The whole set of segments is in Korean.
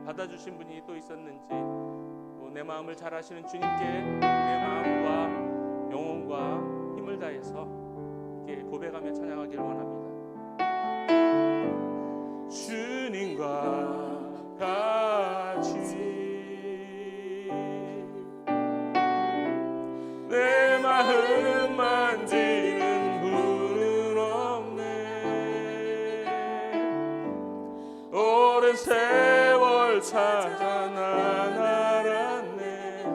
받아주신 분이 또 있었는지, 또 내 마음을 잘 아시는 주님께 내 마음과 영혼과 힘을 다해서 이렇게 고백하며 찬양하기를 원합니다. 주님과 같이 내 마음 만지는 분은 없네. 오랜 세월 찾아 난 알았네.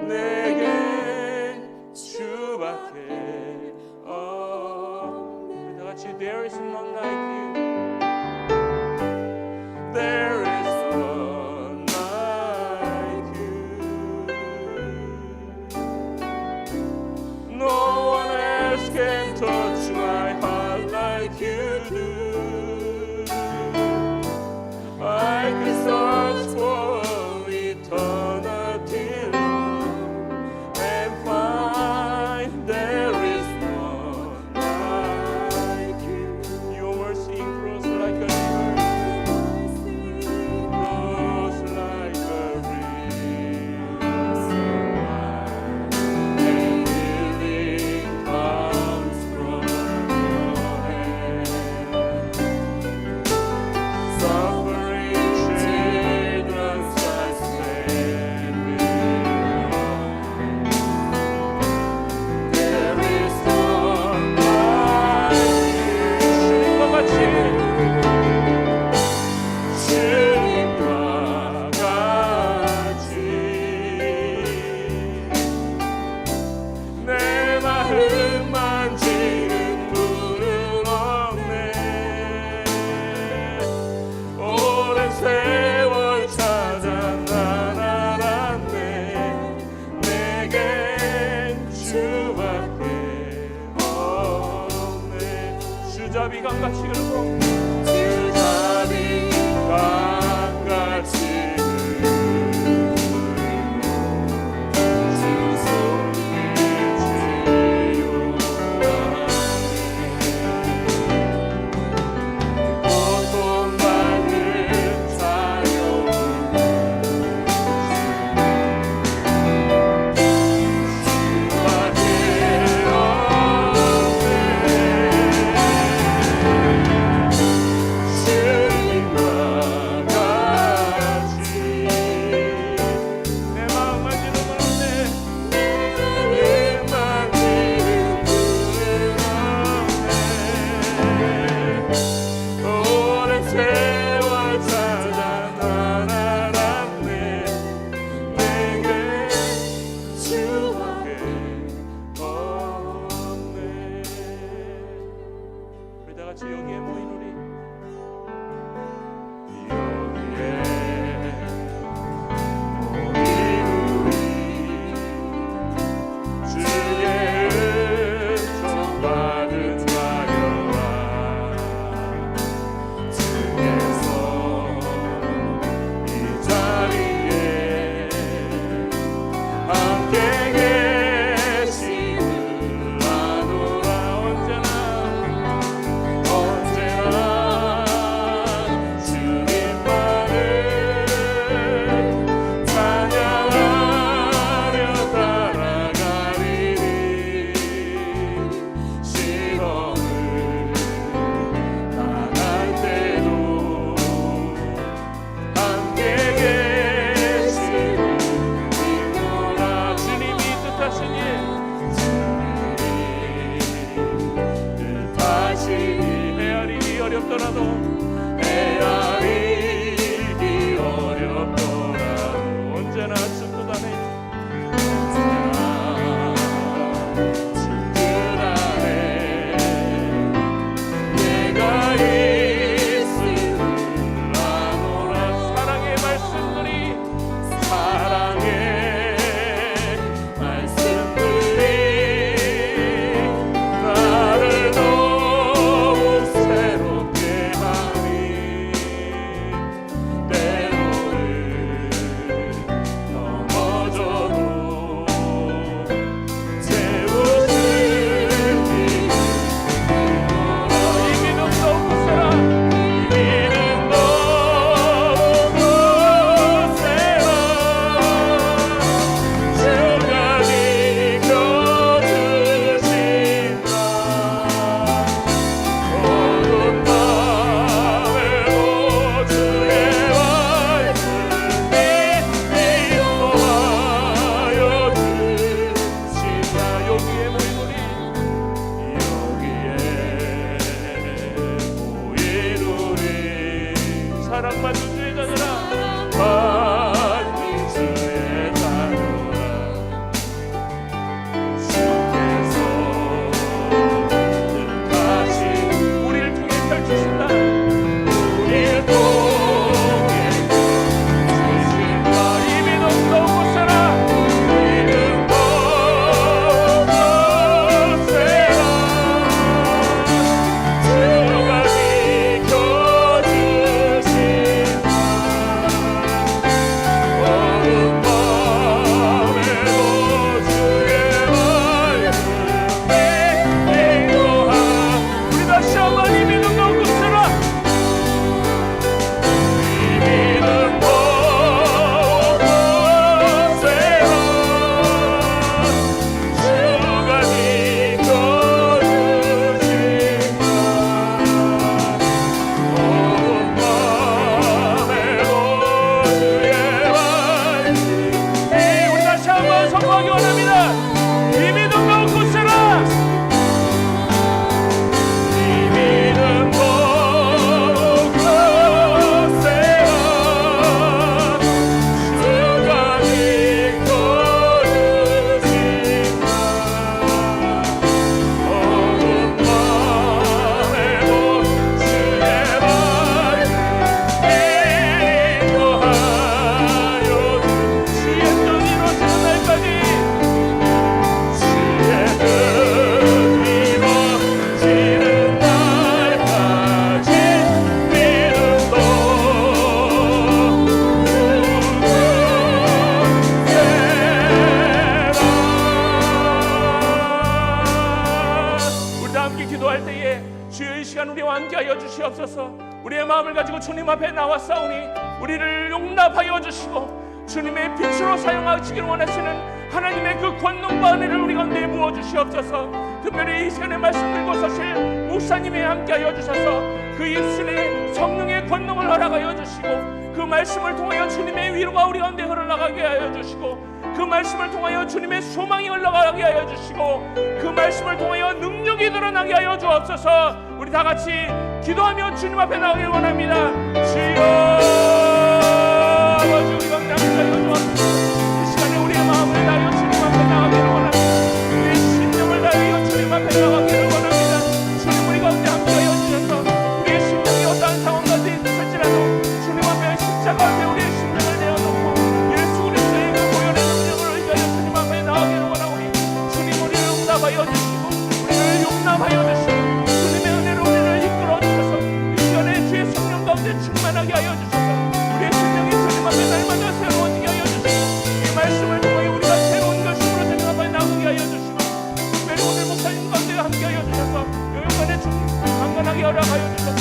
내겐 주밖에 없네. 다 같이 There is none like you. There is none like you. No one else can touch my heart like you do. I can search for eternity and find there is none like you. Your mercy flows like a river, flows like a river, and healing comes from your hand. Suffering children I stand before. There is none like you. 주님과 같이 내 마음 만지는 분은 없네. 오랜 세월 찾아 난 알았네. 내겐 주밖에 없네. 주잡이 강같이 흐르고 주잡이 강같이 흐르고 주 손길 치유하네. 고통받는 자녀를 주밖에 없네. 가지고 주님 앞에 나왔사오니 우리를 용납하여 주시고 주님의 빛으로 사용하시길 원하시는 하나님의 그 권능과 은혜를 우리 가운데 부어 주시옵소서. 특별히 이 시간에 말씀 들고 서실 목사님이 함께하여 주셔서 그 입술에 성령의 권능을 허락하여 주시고 그 말씀을 통하여 주님의 위로가 우리 가운데 흘러가게 하여 주시고 그 말씀을 통하여 주님의 소망이 흘러가게 하여 주시고 그 말씀을 통하여 능력이 드러나게 하여 주옵소서. 우리 다 같이 기도하며 주님 앞에 나오길 원합니다. 주여 아버지, 우리 가운데 함께하여 주옵소서. 이 시간에 우리의 마음을 다하여 주님 앞에 나가기를 원합니다. 우리의 심령을 다하여 주님 앞에 나가기를 원합니다. 주님, 우리 가운데 함께하여 주셔서 우리의 심령이 어떠한 상황 가운데 있을지라도 주님 앞에 십자가 앞에 우리의 심령을 내어놓고 예수 그리스도의 그 보혈의 능력을 의지하여 주님 앞에 나가기를 원하오니 주님, 우리를 용납하여 주시고 우리를 용납하여 주시고 주님의 은혜로 우리를 이끌어 주셔서 이 시간에 주의 성령 가운데 충만하게 하여 주셔서 우리의 심령이 주님 앞에 날마다 새로워지게 하여 주시고 이 말씀을 통해 우리가 새로운 것으로 주님 앞에 나오게 하여 주시고 특별히 오늘 목사님 가운데 함께 하여 주셔서 요용간에 강건하게 허락하여 주셔서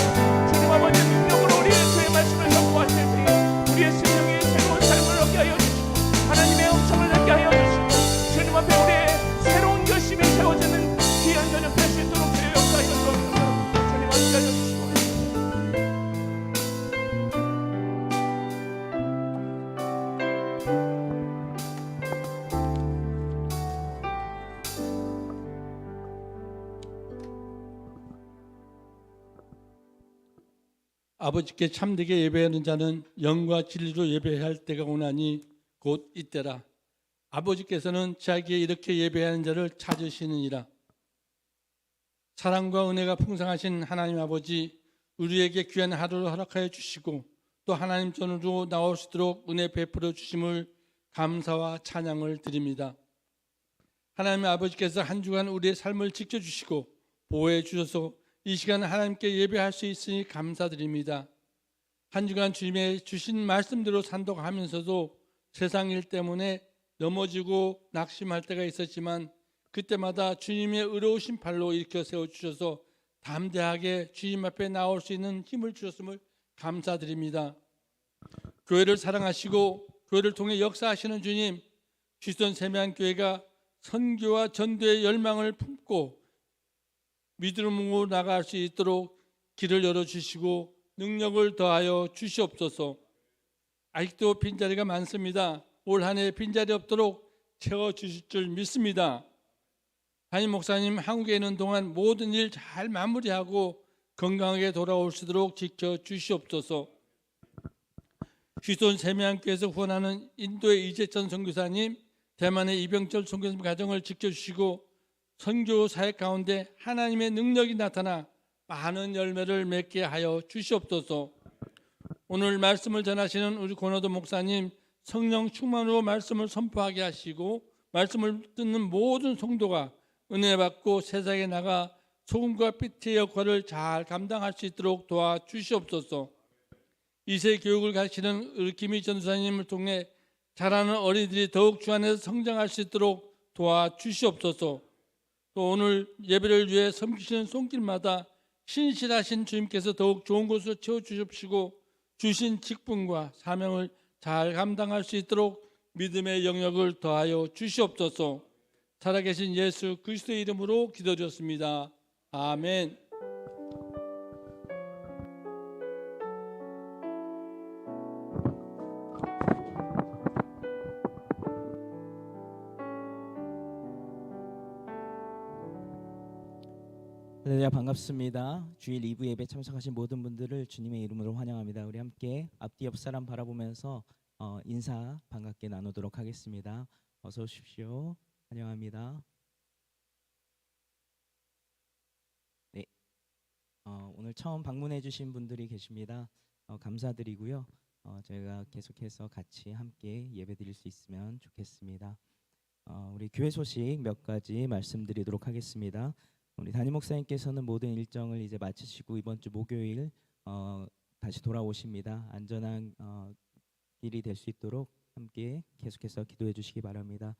주님 아버지 능력으로 우리의 주의 말씀을 선포하실 때에 우리의 심령이 새로운 삶을 얻게 하여 주시고 하나님의 음성을 듣게 하여 주시고 주님 앞에 우리의 새로운 결심이 세워지는 귀한 저녁 될 수 있도록 주의 역사하여 주옵소서. 주님 함께 하여 주시고 아버지께 참되게 예배하는 자는 영과 진리로 예배할 때가 오나니 곧 이때라. 아버지께서는 자기에 이렇게 예배하는 자를 찾으시느니라. 사랑과 은혜가 풍성하신 하나님 아버지, 우리에게 귀한 하루를 허락하여 주시고 또 하나님 전으로 나올 수 있도록 은혜 베풀어 주심을 감사와 찬양을 드립니다. 하나님 아버지께서 한 주간 우리의 삶을 지켜주시고 보호해 주셔서 이 시간 하나님께 예배할 수 있으니 감사드립니다. 한 주간 주님의 주신 말씀대로 산독하면서도 세상 일 때문에 넘어지고 낙심할 때가 있었지만 그때마다 주님의 의로우신 팔로 일으켜 세워주셔서 담대하게 주님 앞에 나올 수 있는 힘을 주셨음을 감사드립니다. 교회를 사랑하시고 교회를 통해 역사하시는 주님, 휘스톤 세미한교회가 선교와 전도의 열망을 품고 믿음으로 나갈 수 있도록 길을 열어주시고 능력을 더하여 주시옵소서. 아직도 빈자리가 많습니다. 올 한 해 빈자리 없도록 채워주실 줄 믿습니다. 담임 목사님 한국에 있는 동안 모든 일 잘 마무리하고 건강하게 돌아올 수 있도록 지켜주시옵소서. 휘스톤 세미한교회에서 후원하는 인도의 이재천 선교사님, 대만의 이병철 선교사님 가정을 지켜주시고 선교 사역 가운데 하나님의 능력이 나타나 많은 열매를 맺게 하여 주시옵소서. 오늘 말씀을 전하시는 우리 권호도 목사님, 성령 충만으로 말씀을 선포하게 하시고 말씀을 듣는 모든 성도가 은혜 받고 세상에 나가 소금과 빛의 역할을 잘 감당할 수 있도록 도와주시옵소서. 이세 교육을 가르치는 우리 김희 전도사님을 통해 자라는 어린이들이 더욱 주 안에서 성장할 수 있도록 도와주시옵소서. 또 오늘 예배를 위해 섬기시는 손길마다 신실하신 주님께서 더욱 좋은 곳으로 채워주십시고 주신 직분과 사명을 잘 감당할 수 있도록 믿음의 영역을 더하여 주시옵소서. 살아계신 예수 그리스도의 이름으로 기도드렸습니다. 아멘. 네, 반갑습니다. 주일 2부 예배 참석하신 모든 분들을 주님의 이름으로 환영합니다. 우리 함께 앞뒤 옆 사람 바라보면서 인사 반갑게 나누도록 하겠습니다. 어서 오십시오. 환영합니다. 네, 오늘 처음 방문해 주신 분들이 계십니다. 감사드리고요. 저희가 계속해서 같이 함께 예배 드릴 수 있으면 좋겠습니다. 우리 교회 소식 몇 가지 말씀드리도록 하겠습니다. 우리 담임 목사님께서는 모든 일정을 이제 마치시고 이번 주 목요일 다시 돌아오십니다. 안전한 일이 될 수 있도록 함께 계속해서 기도해 주시기 바랍니다.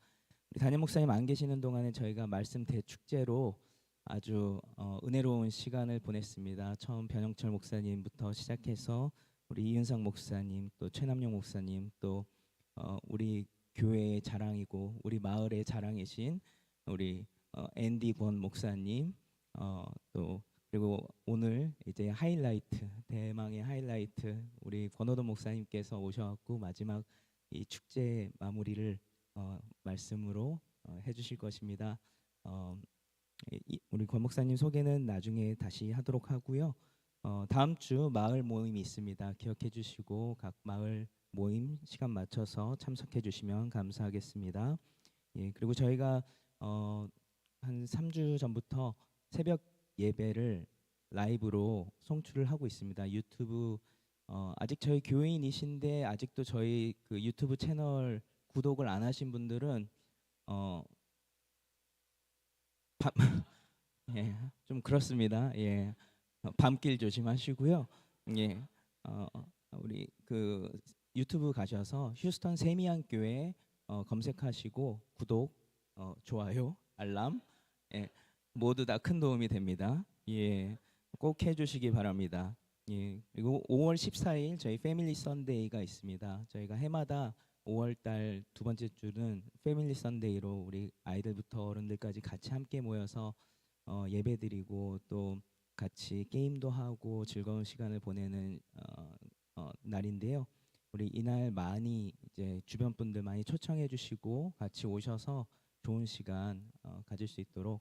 우리 담임 목사님 안 계시는 동안에 저희가 말씀 대축제로 아주 은혜로운 시간을 보냈습니다. 처음 변영철 목사님부터 시작해서 우리 이은상 목사님, 또 최남용 목사님, 또 우리 교회의 자랑이고 우리 마을의 자랑이신 우리 앤디 권 목사님, 또 그리고 오늘 이제 하이라이트, 대망의 하이라이트 우리 권호돈 목사님께서 오셔갖고 마지막 이 축제 마무리를 말씀으로 해주실 것입니다. 우리 권 목사님 소개는 나중에 다시 하도록 하고요. 다음 주 마을 모임이 있습니다. 기억해 주시고 각 마을 모임 시간 맞춰서 참석해 주시면 감사하겠습니다. 예, 그리고 저희가 한 3주 전부터 새벽 예배를 라이브로 송출을 하고 있습니다. 유튜브 아직 저희 교인이신데 아직도 저희 그 유튜브 채널 구독을 안 하신 분들은 예, 좀 그렇습니다. 예, 밤길 조심하시고요. 예, 우리 그 유튜브 가셔서 휴스턴 세미안 교회 검색하시고 구독, 좋아요, 알람, 예, 모두 다 큰 도움이 됩니다. 예, 꼭 해주시기 바랍니다. 예, 그리고 5월 14일 저희 패밀리 선데이가 있습니다. 저희가 해마다 5월달 두 번째 주는 패밀리 선데이로 우리 아이들부터 어른들까지 같이 함께 모여서 예배드리고 또 같이 게임도 하고 즐거운 시간을 보내는 날인데요. 우리 이날 많이 이제 주변 분들 많이 초청해 주시고 같이 오셔서 좋은 시간 가질 수 있도록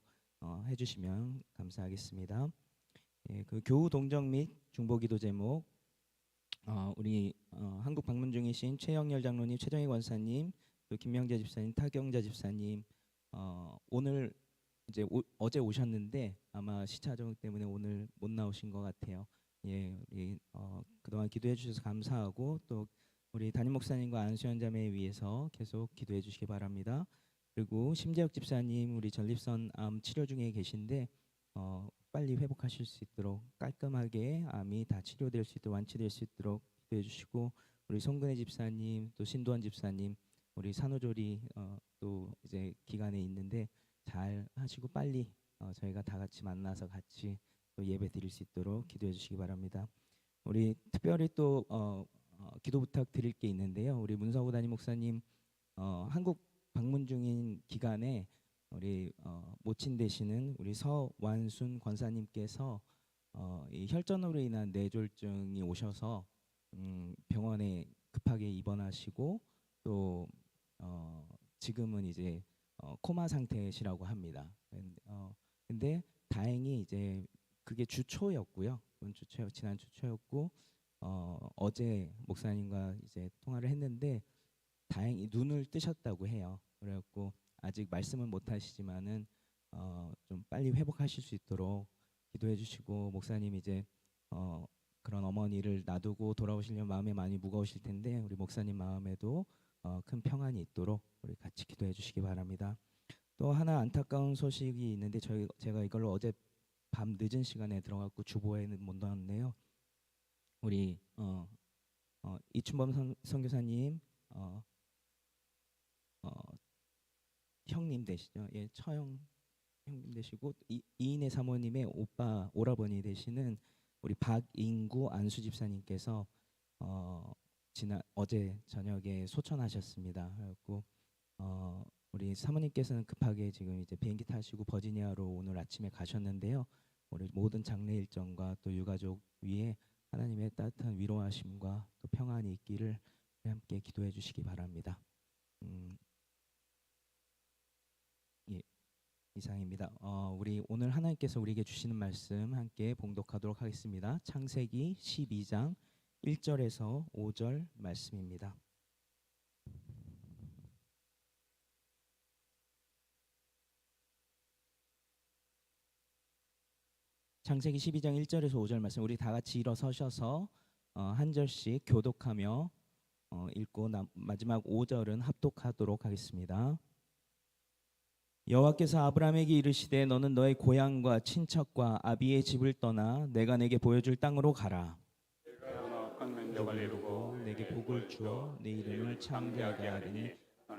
해주시면 감사하겠습니다. 예, 그 교우 동정 및 중보기도 제목 우리 한국 방문 중이신 최영열 장로님, 최정희 권사님, 또 김명재 집사님, 타경자 집사님 오늘 이제 어제 오셨는데 아마 시차 적응 때문에 오늘 못 나오신 것 같아요. 예, 우리 그동안 기도해 주셔서 감사하고 또 우리 담임 목사님과 안수현 자매 위해서 계속 기도해 주시기 바랍니다. 그리고 심재혁 집사님 우리 전립선 암 치료 중에 계신데 빨리 회복하실 수 있도록 깔끔하게 암이 다 치료될 수 있도록 완치될 수 있도록 기도해 주시고 우리 송근혜 집사님 또 신도원 집사님 우리 산후조리 또 이제 기간에 있는데 잘 하시고 빨리 저희가 다 같이 만나서 같이 또 예배 드릴 수 있도록 기도해 주시기 바랍니다. 우리 특별히 또 기도 부탁드릴 게 있는데요. 우리 문서구 담임 목사님 한국 방문 중인 기간에 우리 모친 되시는 우리 서완순 권사님께서 이 혈전으로 인한 뇌졸중이 오셔서 병원에 급하게 입원하시고 또 지금은 이제 코마 상태시라고 합니다. 근데 다행히 이제 그게 주초였고요. 지난 주초였고 어제 목사님과 이제 통화를 했는데 다행히 눈을 뜨셨다고 해요. 그래갖고 아직 말씀은 못 하시지만은 좀 빨리 회복하실 수 있도록 기도해 주시고 목사님 이제 그런 어머니를 놔두고 돌아오시려면 마음에 많이 무거우실 텐데 우리 목사님 마음에도 큰 평안이 있도록 우리 같이 기도해 주시기 바랍니다. 또 하나 안타까운 소식이 있는데 제가 이걸로 어제 밤 늦은 시간에 들어갔고 주보에는 못 넣었는데요. 우리 이춘범 선교사님 형님 되시죠? 예, 처형 형님 되시고 이인의 사모님의 오라버니 되시는 우리 박인구 안수 집사님께서 어제 저녁에 소천하셨습니다. 그래갖고 우리 사모님께서는 급하게 지금 이제 비행기 타시고 버지니아로 오늘 아침에 가셨는데요. 우리 모든 장례 일정과 또 유가족 위에 하나님의 따뜻한 위로하심과 또 평안이 있기를 함께 기도해 주시기 바랍니다. 예, 이상입니다. 우리 오늘 하나님께서 우리에게 주시는 말씀 함께 봉독하도록 하겠습니다. 창세기 12장 1절에서 5절 말씀입니다. 창세기 12장 1절에서 5절 말씀 우리 다 같이 일어서셔서 한 절씩 교독하며 읽고 마지막 5절은 합독하도록 하겠습니다. 여호와께서 아브라함에게 이르시되 너는 너의 고향과 친척과 아비의 집을 떠나 내가 내게 보여줄 땅으로 가라. 내가 강맹력을 이루고 내게 복을 주어 내 이름을 창대하게 하리니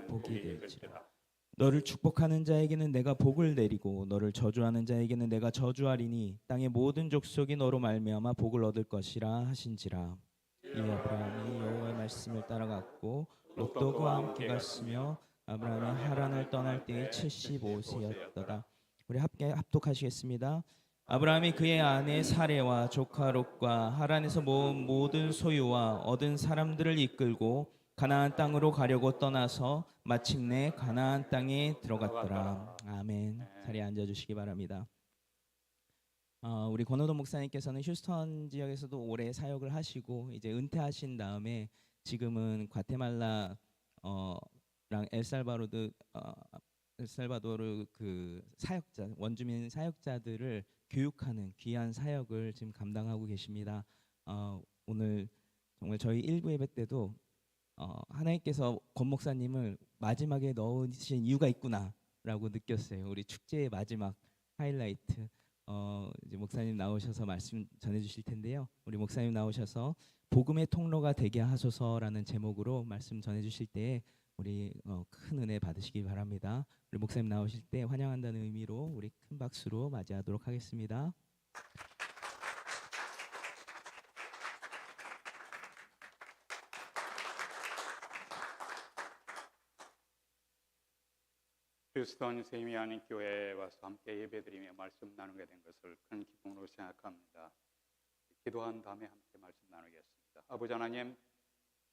복이 될지라. 너를 축복하는 자에게는 내가 복을 내리고 너를 저주하는 자에게는 내가 저주하리니 땅의 모든 족속이 너로 말미암아 복을 얻을 것이라 하신지라. 이 아브라함이 여호와의 말씀을 따라갔고 롯도 그와 함께 갔으며 아브라함이 하란을 떠날 때에 75세였더라. 우리 함께 합독하시겠습니다. 아브라함이 그의 아내 사레와 조카 롯과 하란에서 모은 모든 소유와 얻은 사람들을 이끌고 가나안 땅으로 가려고 떠나서 마침내 가나안 땅에 들어갔더라. 아멘. 자리에 앉아주시기 바랍니다. 우리 권호동 목사님께서는 휴스턴 지역에서도 오래 사역을 하시고 이제 은퇴하신 다음에 지금은 과테말라 랑 엘살바도르 그 사역자 원주민 사역자들을 교육하는 귀한 사역을 지금 감당하고 계십니다. 오늘 정말 저희 일부 예배 때도 하나님께서 권 목사님을 마지막에 넣으신 이유가 있구나라고 느꼈어요. 우리 축제의 마지막 하이라이트. 이제 목사님 나오셔서 말씀 전해주실 텐데요. 우리 목사님 나오셔서 복음의 통로가 되게 하소서라는 제목으로 말씀 전해주실 때에 우리 큰 은혜 받으시기 바랍니다. 우리 목사님 나오실 때 환영한다는 의미로 우리 큰 박수로 맞이하도록 하겠습니다. 휴스턴 세미안 교회에 와서 함께 예배드리며 말씀 나누게 된 것을 큰 기쁨으로 생각합니다. 기도한 다음에 함께 말씀 나누겠습니다. 아버지 하나님,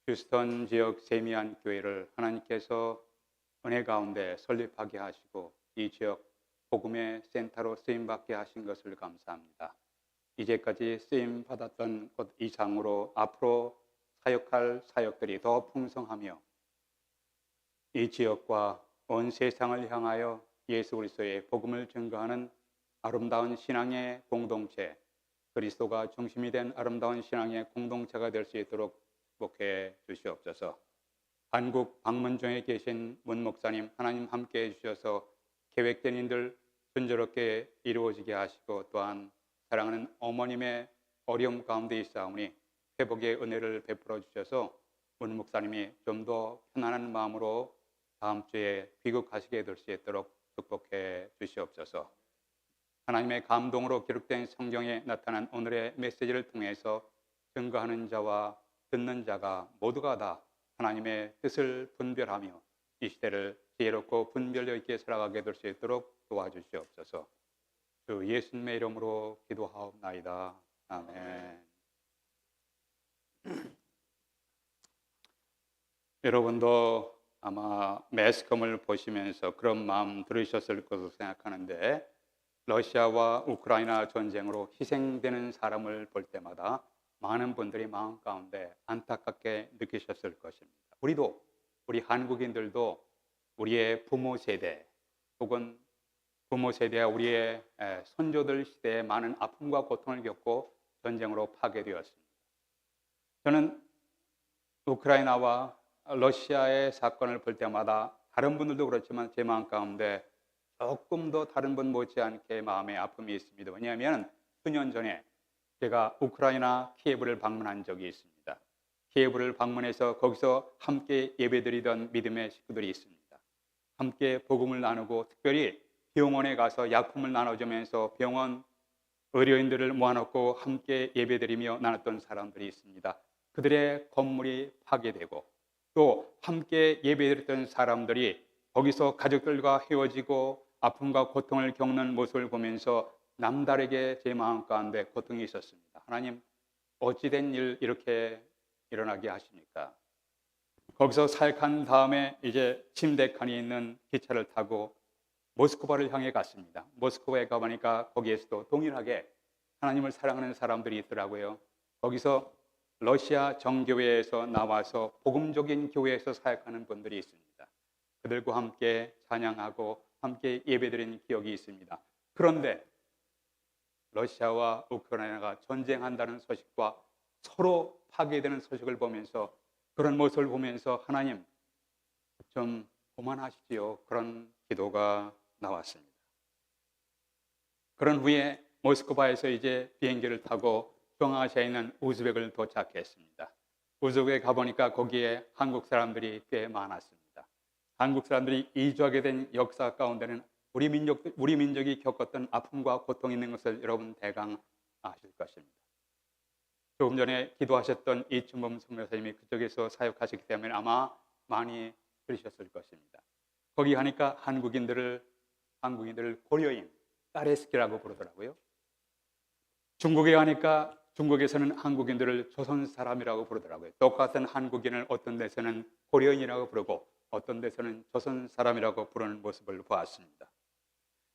휴스턴 지역 세미안 교회를 하나님께서 은혜 가운데 설립하게 하시고 이 지역 복음의 센터로 쓰임받게 하신 것을 감사합니다. 이제까지 쓰임받았던 것 이상으로 앞으로 사역할 사역들이 더 풍성하며 이 지역과 온 세상을 향하여 예수 그리스도의 복음을 증거하는 아름다운 신앙의 공동체, 그리스도가 중심이 된 아름다운 신앙의 공동체가 될 수 있도록 축복해 주시옵소서. 한국 방문 중에 계신 문 목사님, 하나님 함께 해주셔서 계획된 일들 순조롭게 이루어지게 하시고 또한 사랑하는 어머님의 어려움 가운데 있사오니 회복의 은혜를 베풀어 주셔서 문 목사님이 좀 더 편안한 마음으로 다음 주에 귀국하시게 될 수 있도록 축복해 주시옵소서. 하나님의 감동으로 기록된 성경에 나타난 오늘의 메시지를 통해서 증거하는 자와 듣는 자가 모두가 다 하나님의 뜻을 분별하며 이 시대를 지혜롭고 분별력 있게 살아가게 될 수 있도록 도와주시옵소서. 주 예수님의 이름으로 기도하옵나이다. 아멘. 여러분도 아마 매스컴을 보시면서 그런 마음 들으셨을 것으로 생각하는데, 러시아와 우크라이나 전쟁으로 희생되는 사람을 볼 때마다 많은 분들이 마음 가운데 안타깝게 느끼셨을 것입니다. 우리 한국인들도 우리의 부모 세대 혹은 부모 세대와 우리의 손조들 시대에 많은 아픔과 고통을 겪고 전쟁으로 파괴되었습니다. 저는 우크라이나와 러시아의 사건을 볼 때마다 다른 분들도 그렇지만 제 마음 가운데 조금 더 다른 분 못지않게 마음의 아픔이 있습니다. 왜냐하면 수년 전에 제가 우크라이나 키예브를 방문한 적이 있습니다. 키예브를 방문해서 거기서 함께 예배드리던 믿음의 식구들이 있습니다. 함께 복음을 나누고 특별히 병원에 가서 약품을 나눠주면서 병원 의료인들을 모아놓고 함께 예배드리며 나눴던 사람들이 있습니다. 그들의 건물이 파괴되고 또 함께 예배드렸던 사람들이 거기서 가족들과 헤어지고 아픔과 고통을 겪는 모습을 보면서 남다르게 제 마음 가운데 고통이 있었습니다. 하나님, 어찌된 일 이렇게 일어나게 하십니까? 거기서 사역한 다음에 이제 침대 칸이 있는 기차를 타고 모스크바를 향해 갔습니다. 모스크바에 가보니까 거기에서도 동일하게 하나님을 사랑하는 사람들이 있더라고요. 거기서 러시아 정교회에서 나와서 복음적인 교회에서 사역하는 분들이 있습니다. 그들과 함께 찬양하고 함께 예배드린 기억이 있습니다. 그런데 러시아와 우크라이나가 전쟁한다는 소식과 서로 파괴되는 소식을 보면서 그런 모습을 보면서 하나님 좀 그만하시지요. 그런 기도가 나왔습니다. 그런 후에 모스크바에서 이제 비행기를 타고 중앙아시아에 있는 우즈벡을 도착했습니다. 우즈벡에 가보니까 거기에 한국 사람들이 꽤 많았습니다. 한국 사람들이 이주하게 된 역사 가운데는 우리 민족이 겪었던 아픔과 고통이 있는 것을 여러분 대강 아실 것입니다. 조금 전에 기도하셨던 이춘범 선교사님이 그쪽에서 사역하셨기 때문에 아마 많이 들으셨을 것입니다. 거기 가니까 한국인들을 고려인, 따레스키라고 부르더라고요. 중국에 가니까 중국에서는 한국인들을 조선 사람이라고 부르더라고요. 똑같은 한국인을 어떤 데서는 고려인이라고 부르고 어떤 데서는 조선 사람이라고 부르는 모습을 보았습니다.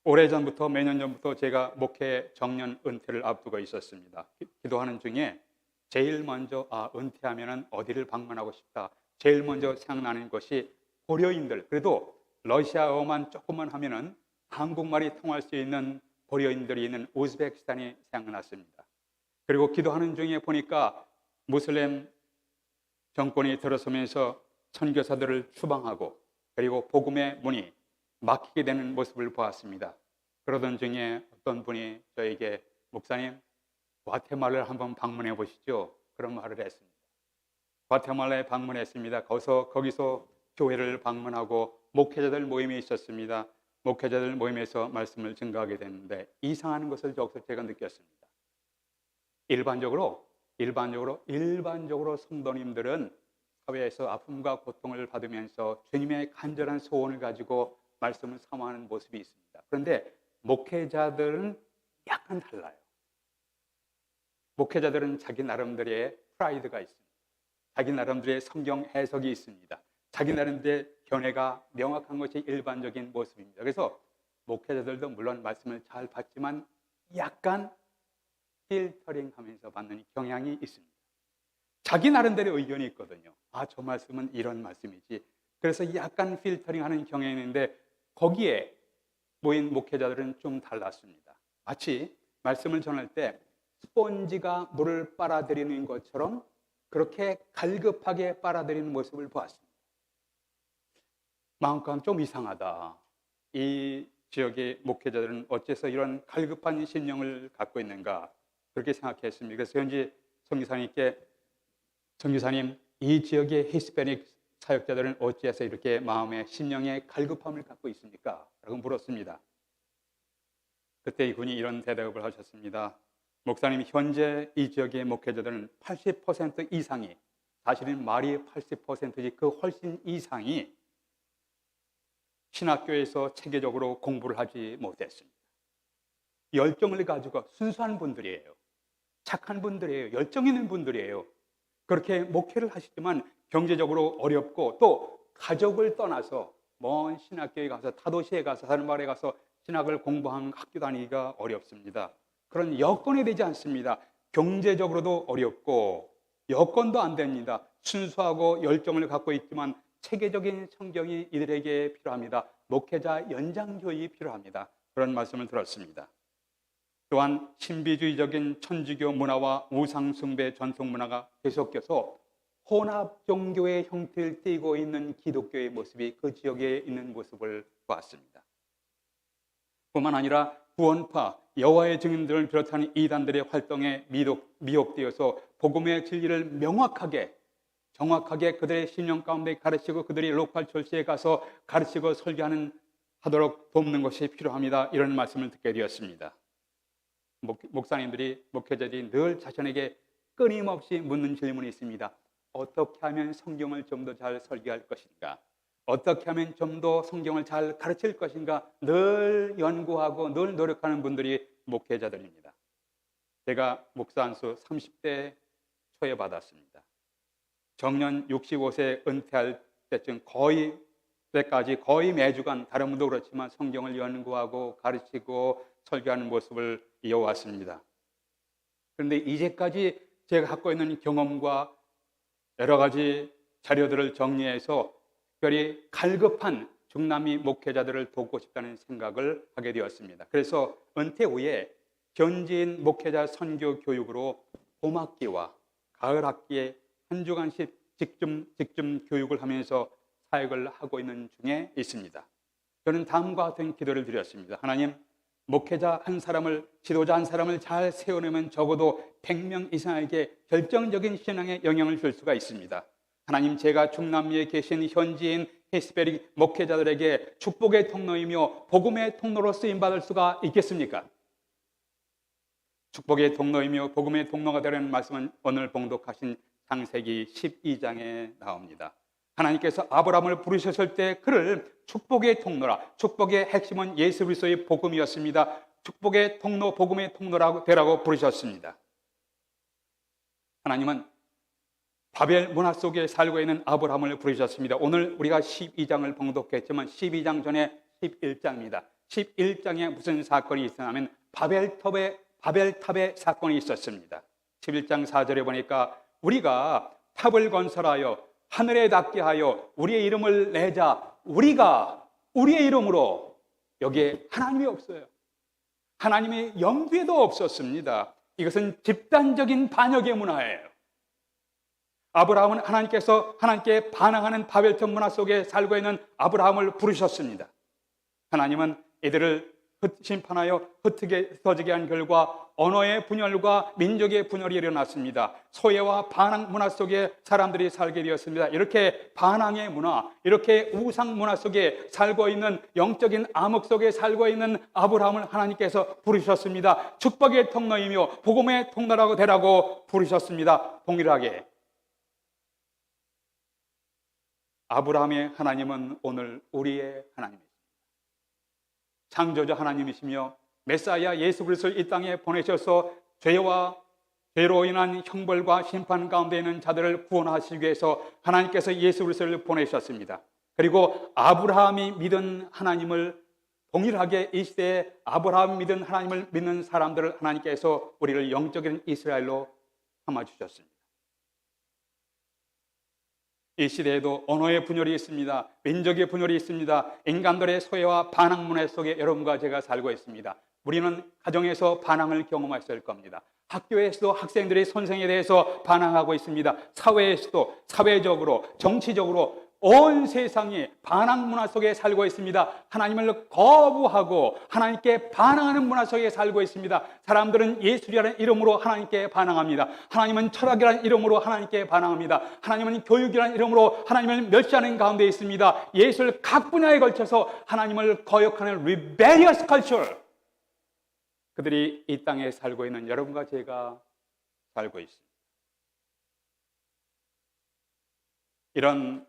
오래전부터 몇 년 전부터 제가 목회 정년 은퇴를 앞두고 있었습니다. 기도하는 중에 제일 먼저 은퇴하면 어디를 방문하고 싶다. 제일 먼저 생각나는 것이 고려인들, 그래도 러시아어만 조금만 하면은 한국말이 통할 수 있는 고려인들이 있는 우즈베키스탄이 생각났습니다. 그리고 기도하는 중에 보니까 무슬림 정권이 들어서면서 선교사들을 추방하고 그리고 복음의 문이 막히게 되는 모습을 보았습니다. 그러던 중에 어떤 분이 저에게 목사님, 과테말라를 한번 방문해 보시죠. 그런 말을 했습니다. 과테말라에 방문했습니다. 거기서 교회를 방문하고 목회자들 모임이 있었습니다. 목회자들 모임에서 말씀을 증거하게 됐는데 이상한 것을 저기서 제가 느꼈습니다. 일반적으로 성도님들은 사회에서 아픔과 고통을 받으면서 주님의 간절한 소원을 가지고 말씀을 사모하는 모습이 있습니다. 그런데 목회자들은 약간 달라요. 목회자들은 자기 나름대로의 프라이드가 있습니다. 자기 나름대로의 성경 해석이 있습니다. 자기 나름대로의 견해가 명확한 것이 일반적인 모습입니다. 그래서 목회자들도 물론 말씀을 잘 받지만 약간 필터링하면서 받는 경향이 있습니다. 자기 나름대로 의견이 있거든요. 저 말씀은 이런 말씀이지. 그래서 약간 필터링하는 경향이 있는데 거기에 모인 목회자들은 좀 달랐습니다. 마치 말씀을 전할 때 스폰지가 물을 빨아들이는 것처럼 그렇게 갈급하게 빨아들이는 모습을 보았습니다. 마음껏 좀 이상하다. 이 지역의 목회자들은 어째서 이런 갈급한 심령을 갖고 있는가 그렇게 생각했습니다. 그래서 현지 선교사님, 이 지역의 히스패닉 사역자들은 어찌해서 이렇게 마음의 심령의 갈급함을 갖고 있습니까? 라고 물었습니다. 그때 이분이 이런 대답을 하셨습니다. 목사님, 현재 이 지역의 목회자들은 80% 이상이, 사실은 말이 80%지 그 훨씬 이상이 신학교에서 체계적으로 공부를 하지 못했습니다. 열정을 가지고 순수한 분들이에요. 착한 분들이에요. 열정 있는 분들이에요. 그렇게 목회를 하시지만 경제적으로 어렵고 또 가족을 떠나서 먼 신학교에 가서 타도시에 가서 다른 마을에 가서 신학을 공부한 학교 다니기가 어렵습니다. 그런 여건이 되지 않습니다. 경제적으로도 어렵고 여건도 안 됩니다. 순수하고 열정을 갖고 있지만 체계적인 성경이 이들에게 필요합니다. 목회자 연장교육이 필요합니다. 그런 말씀을 들었습니다. 또한 신비주의적인 천주교 문화와 우상숭배 전통 문화가 계속해서 혼합 종교의 형태를 띠고 있는 기독교의 모습이 그 지역에 있는 모습을 보았습니다. 뿐만 아니라 구원파, 여호와의 증인들을 비롯한 이단들의 활동에 미혹되어서 복음의 진리를 명확하게, 정확하게 그들의 심령 가운데 가르치고 그들이 로컬 철시에 가서 가르치고 설교하도록 돕는 것이 필요합니다. 이런 말씀을 듣게 되었습니다. 목사님들이, 목회자들이 늘 자신에게 끊임없이 묻는 질문이 있습니다. 어떻게 하면 성경을 좀 더 잘 설교할 것인가? 어떻게 하면 좀 더 성경을 잘 가르칠 것인가? 늘 연구하고 늘 노력하는 분들이 목회자들입니다. 제가 목사 안수 30대 초에 받았습니다. 정년 65세 은퇴할 때쯤 때까지 거의 매주간 다른 분도 그렇지만 성경을 연구하고 가르치고 설교하는 모습을 이어왔습니다. 그런데 이제까지 제가 갖고 있는 경험과 여러 가지 자료들을 정리해서 특별히 갈급한 중남미 목회자들을 돕고 싶다는 생각을 하게 되었습니다. 그래서 은퇴 후에 현지인 목회자 선교 교육으로 봄학기와 가을학기에 한 주간씩 직접 교육을 하면서 사역을 하고 있는 중에 있습니다. 저는 다음과 같은 기도를 드렸습니다. 하나님, 목회자 한 사람을, 지도자 한 사람을 잘 세워내면 적어도 100명 이상에게 결정적인 신앙에 영향을 줄 수가 있습니다. 하나님, 제가 중남미에 계신 현지인 히스베릭 목회자들에게 축복의 통로이며 복음의 통로로 쓰임받을 수가 있겠습니까? 축복의 통로이며 복음의 통로가 되려는 말씀은 오늘 봉독하신 창세기 12장에 나옵니다. 하나님께서 아브라함을 부르셨을 때 그를 축복의 통로라, 축복의 핵심은 예수 그리스도의 복음이었습니다. 축복의 통로, 복음의 통로라고 되라고 부르셨습니다. 하나님은 바벨 문화 속에 살고 있는 아브라함을 부르셨습니다. 오늘 우리가 12장을 봉독했지만 12장 전에 11장입니다. 11장에 무슨 사건이 있었냐면 바벨탑의 사건이 있었습니다. 11장 4절에 보니까 우리가 탑을 건설하여 하늘에 닿게 하여 우리의 이름을 내자. 우리의 이름으로. 여기에 하나님이 없어요. 하나님의 염두에도 없었습니다. 이것은 집단적인 반역의 문화예요. 아브라함은 하나님께 반항하는 바벨탑 문화 속에 살고 있는 아브라함을 부르셨습니다. 하나님은 이들을 심판하여 흩어지게 한 결과 언어의 분열과 민족의 분열이 일어났습니다. 소외와 반항 문화 속에 사람들이 살게 되었습니다. 이렇게 반항의 문화, 이렇게 우상 문화 속에 살고 있는, 영적인 암흑 속에 살고 있는 아브라함을 하나님께서 부르셨습니다. 축복의 통로이며 복음의 통로라고 되라고 부르셨습니다. 동일하게 아브라함의 하나님은 오늘 우리의 하나님입니다. 창조자 하나님이시며 메사야 예수 그리스도를 이 땅에 보내셔서 죄로 인한 형벌과 심판 가운데 있는 자들을 구원하시기 위해서 하나님께서 예수 그리스도를 보내셨습니다. 그리고 아브라함이 믿은 하나님을 동일하게 이 시대에 아브라함이 믿은 하나님을 믿는 사람들을 하나님께서 우리를 영적인 이스라엘로 삼아주셨습니다. 이 시대에도 언어의 분열이 있습니다. 민족의 분열이 있습니다. 인간들의 소외와 반항 문화 속에 여러분과 제가 살고 있습니다. 우리는 가정에서 반항을 경험했을 겁니다. 학교에서도 학생들이 선생에 대해서 반항하고 있습니다. 사회에서도 사회적으로, 정치적으로 온 세상이 반항 문화 속에 살고 있습니다. 하나님을 거부하고 하나님께 반항하는 문화 속에 살고 있습니다. 사람들은 예술이라는 이름으로 하나님께 반항합니다. 하나님은 철학이라는 이름으로 하나님께 반항합니다. 하나님은 교육이라는 이름으로 하나님을 멸시하는 가운데 있습니다. 예술 각 분야에 걸쳐서 하나님을 거역하는 rebellious culture, 그들이 이 땅에 살고 있는 여러분과 제가 살고 있습니다. 이런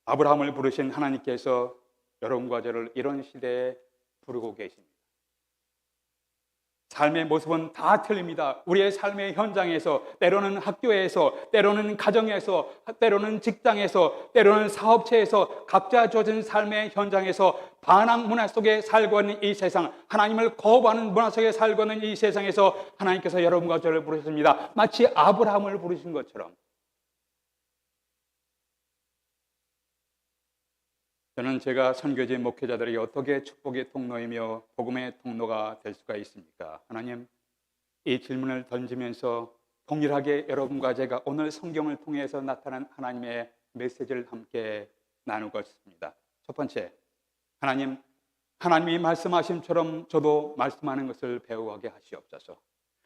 아브라함을 부르신 하나님께서 여러분과 저를 이런 시대에 부르고 계십니다. 삶의 모습은 다 틀립니다. 우리의 삶의 현장에서, 때로는 학교에서, 때로는 가정에서, 때로는 직장에서, 때로는 사업체에서, 각자 주어진 삶의 현장에서 반항 문화 속에 살고 있는 이 세상, 하나님을 거부하는 문화 속에 살고 있는 이 세상에서 하나님께서 여러분과 저를 부르셨습니다. 마치 아브라함을 부르신 것처럼. 저는 제가 선교지 목회자들에게 어떻게 축복의 통로이며 복음의 통로가 될 수가 있습니까? 하나님, 이 질문을 던지면서 동일하게 여러분과 제가 오늘 성경을 통해서 나타난 하나님의 메시지를 함께 나누겠습니다. 첫 번째, 하나님이 말씀하심처럼 저도 말씀하는 것을 배워가게 하시옵소서.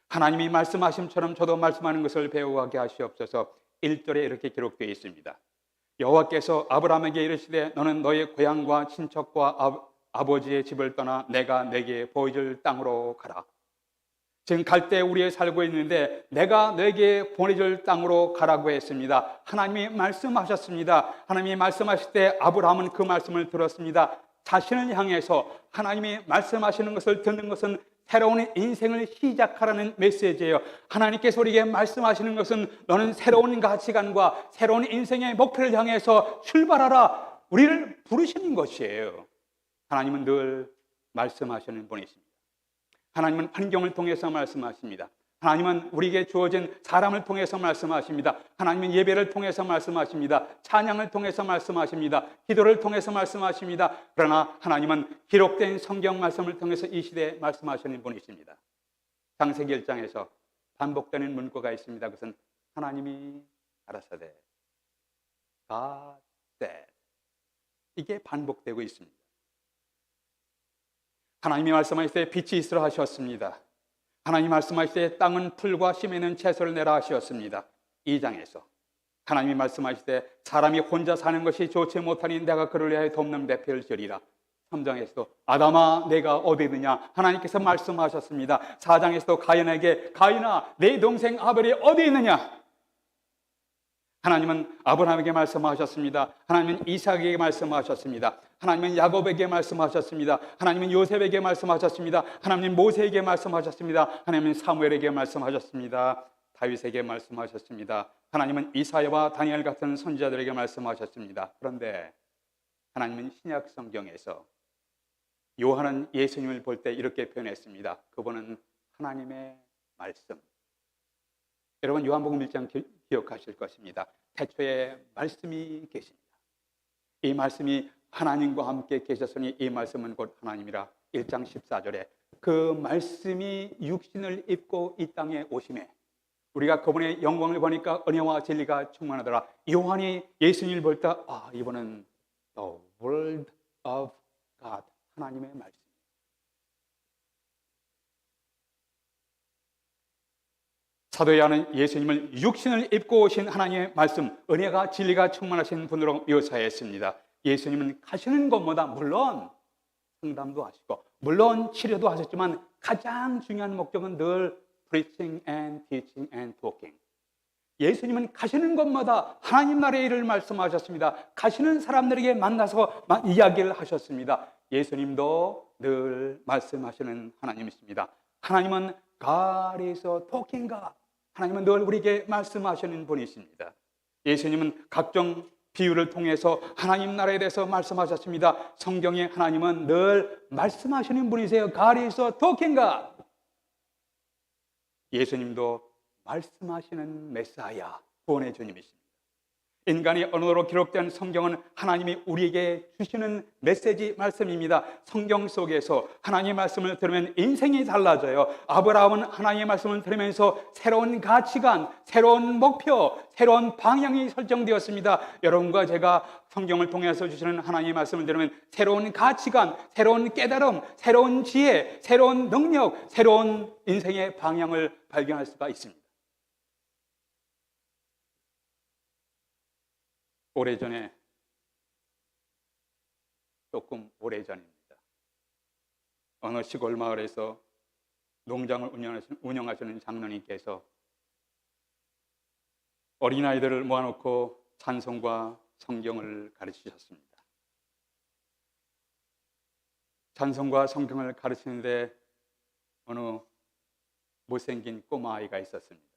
하나님이 말씀하심처럼 저도 말씀하는 것을 배워가게 하시옵소서. 1절에 이렇게 기록되어 있습니다. 여호와께서 아브라함에게 이르시되 너는 너의 고향과 친척과 아버지의 집을 떠나 내가 내게 보여줄 땅으로 가라. 지금 갈 때 우리에 살고 있는데 내가 너에게 보내줄 땅으로 가라고 했습니다. 하나님이 말씀하셨습니다. 하나님이 말씀하실 때 아브라함은 그 말씀을 들었습니다. 자신을 향해서 하나님이 말씀하시는 것을 듣는 것은 새로운 인생을 시작하라는 메시지예요. 하나님께서 우리에게 말씀하시는 것은 너는 새로운 가치관과 새로운 인생의 목표를 향해서 출발하라, 우리를 부르시는 것이에요. 하나님은 늘 말씀하시는 분이십니다. 하나님은 환경을 통해서 말씀하십니다. 하나님은 우리에게 주어진 사람을 통해서 말씀하십니다. 하나님은 예배를 통해서 말씀하십니다. 찬양을 통해서 말씀하십니다. 기도를 통해서 말씀하십니다. 그러나 하나님은 기록된 성경 말씀을 통해서 이 시대에 말씀하시는 분이십니다. 창세기 1장에서 반복되는 문구가 있습니다. 그것은 하나님이 가라사대, God said. 이게 반복되고 있습니다. 하나님이 말씀하실 때 빛이 있으라 하셨습니다. 하나님 말씀하실 때 땅은 풀과 심에는 채소를 내라 하셨습니다. 2장에서 하나님이 말씀하시되 사람이 혼자 사는 것이 좋지 못하니 내가 그를 위하여 돕는 배필을 지으리라. 3장에서도 아담아 내가 어디 있느냐 하나님께서 말씀하셨습니다. 4장에서도 가인에게 가인아 내 동생 아벨이 어디 있느냐. 하나님은 아브라함에게 말씀하셨습니다. 하나님은 이삭에게 말씀하셨습니다. 하나님은 야곱에게 말씀하셨습니다. 하나님은 요셉에게 말씀하셨습니다. 하나님은 모세에게 말씀하셨습니다. 하나님은 사무엘에게 말씀하셨습니다. 다윗에게 말씀하셨습니다. 하나님은 이사야와 다니엘 같은 선지자들에게 말씀하셨습니다. 그런데 하나님은 신약 성경에서 요한은 예수님을 볼 때 이렇게 표현했습니다. 그분은 하나님의 말씀. 여러분 요한복음 1장 기억하실 것입니다. 태초에 말씀이 계십니다. 이 말씀이 하나님과 함께 계셨으니 이 말씀은 곧 하나님이라. 1장 14절에 그 말씀이 육신을 입고 이 땅에 오심에 우리가 그분의 영광을 보니까 은혜와 진리가 충만하더라. 요한이 예수님을 볼 때 이분은 The Word of God, 하나님의 말씀. 사도 요한은 예수님을 육신을 입고 오신 하나님의 말씀, 은혜가 진리가 충만하신 분으로 묘사했습니다. 예수님은 가시는 곳마다 물론 상담도 하시고 물론 치료도 하셨지만 가장 중요한 목적은 늘 preaching and teaching and talking. 예수님은 가시는 곳마다 하나님 나라의 일을 말씀하셨습니다. 가시는 사람들에게 만나서 이야기를 하셨습니다. 예수님도 늘 말씀하시는 하나님이십니다. 하나님은 God is a talking God. 하나님은 늘 우리에게 말씀하시는 분이십니다. 예수님은 각종 비유를 통해서 하나님 나라에 대해서 말씀하셨습니다. 성경에 하나님은 늘 말씀하시는 분이세요. God is a talking God. 예수님도 말씀하시는 메시아, 구원의 주님이십니다. 인간의 언어로 기록된 성경은 하나님이 우리에게 주시는 메시지 말씀입니다. 성경 속에서 하나님의 말씀을 들으면 인생이 달라져요. 아브라함은 하나님의 말씀을 들으면서 새로운 가치관, 새로운 목표, 새로운 방향이 설정되었습니다. 여러분과 제가 성경을 통해서 주시는 하나님의 말씀을 들으면 새로운 가치관, 새로운 깨달음, 새로운 지혜, 새로운 능력, 새로운 인생의 방향을 발견할 수가 있습니다. 오래전에, 조금 오래전입니다. 어느 시골 마을에서 농장을 운영하시는 장로님께서 어린아이들을 모아놓고 찬송과 성경을 가르치셨습니다. 찬송과 성경을 가르치는데 어느 못생긴 꼬마아이가 있었습니다.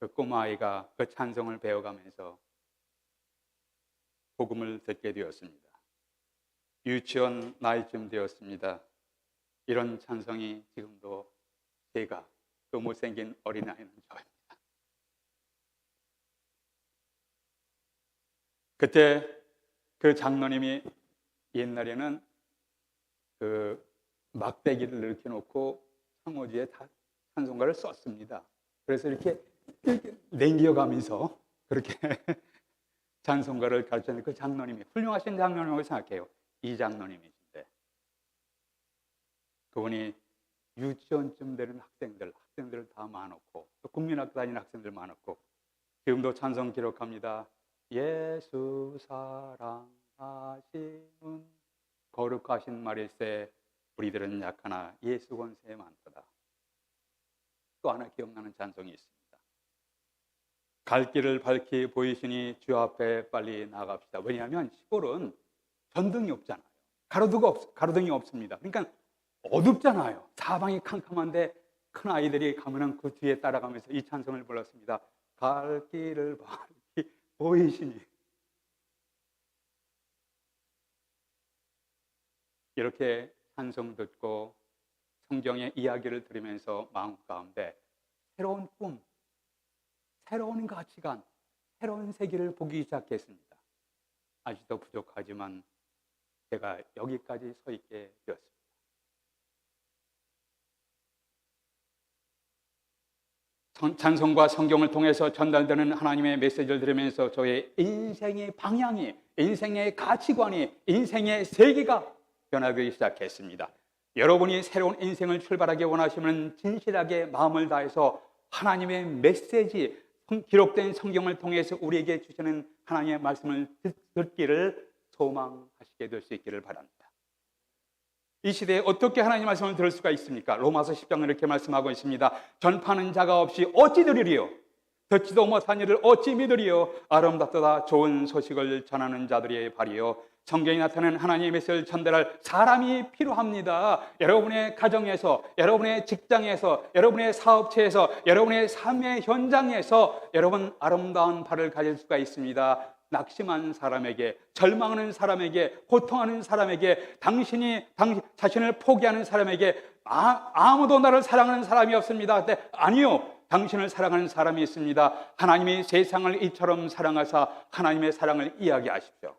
그 꼬마아이가 그 찬송을 배워가면서 복음을 듣게 되었습니다. 유치원 나이쯤 되었습니다. 이런 찬송이 지금도 제가 그 못생긴 어린아이는 저입니다. 그때 그 장로님이 옛날에는 그 막대기를 이렇게 놓고 창호지에 다 찬송가를 썼습니다. 그래서 이렇게 냉겨가면서 그렇게 찬송가를 가르치는 그 장로님이 훌륭하신 장로님이라고 생각해요. 이 장로님이신데 그분이 유치원쯤 되는 학생들 다 많았고 또 국민학교 다니는 학생들 많았고 지금도 찬송 기록합니다. 예수 사랑하시는 거룩하신 말일세 우리들은 약하나 예수 권세 많도다. 또 하나 기억나는 찬송이 있습니다. 갈 길을 밝히 보이시니 주 앞에 빨리 나갑시다. 왜냐하면 시골은 전등이 없잖아요. 가로등이 없습니다. 그러니까 어둡잖아요. 사방이 캄캄한데 큰 아이들이 가면은 그 뒤에 따라가면서 이 찬송을 불렀습니다. 갈 길을 밝히 보이시니. 이렇게 찬송 듣고 성경의 이야기를 들으면서 마음 가운데 새로운 꿈, 새로운 가치관, 새로운 세계를 보기 시작했습니다. 아직도 부족하지만 제가 여기까지 서 있게 되었습니다. 찬송과 성경을 통해서 전달되는 하나님의 메시지를 들으면서 저의 인생의 방향이, 인생의 가치관이, 인생의 세계가 변하기 시작했습니다. 여러분이 새로운 인생을 출발하기 원하시면 진실하게 마음을 다해서 하나님의 메시지, 기록된 성경을 통해서 우리에게 주시는 하나님의 말씀을 듣기를 소망하시게 될 수 있기를 바랍니다. 이 시대에 어떻게 하나님의 말씀을 들을 수가 있습니까? 로마서 10장은 이렇게 말씀하고 있습니다. 전파하는 자가 없이 어찌 들으리요? 듣지도 못한 이를 어찌 믿으리요? 아름답도다 좋은 소식을 전하는 자들의 발이요. 성경에 나타나는 하나님의 메시지를 전달할 사람이 필요합니다. 여러분의 가정에서, 여러분의 직장에서, 여러분의 사업체에서, 여러분의 삶의 현장에서 여러분 아름다운 발을 가질 수가 있습니다. 낙심한 사람에게, 절망하는 사람에게, 고통하는 사람에게, 자신을 포기하는 사람에게 아무도 나를 사랑하는 사람이 없습니다. 근데 아니요, 당신을 사랑하는 사람이 있습니다. 하나님이 세상을 이처럼 사랑하사 하나님의 사랑을 이야기하십시오.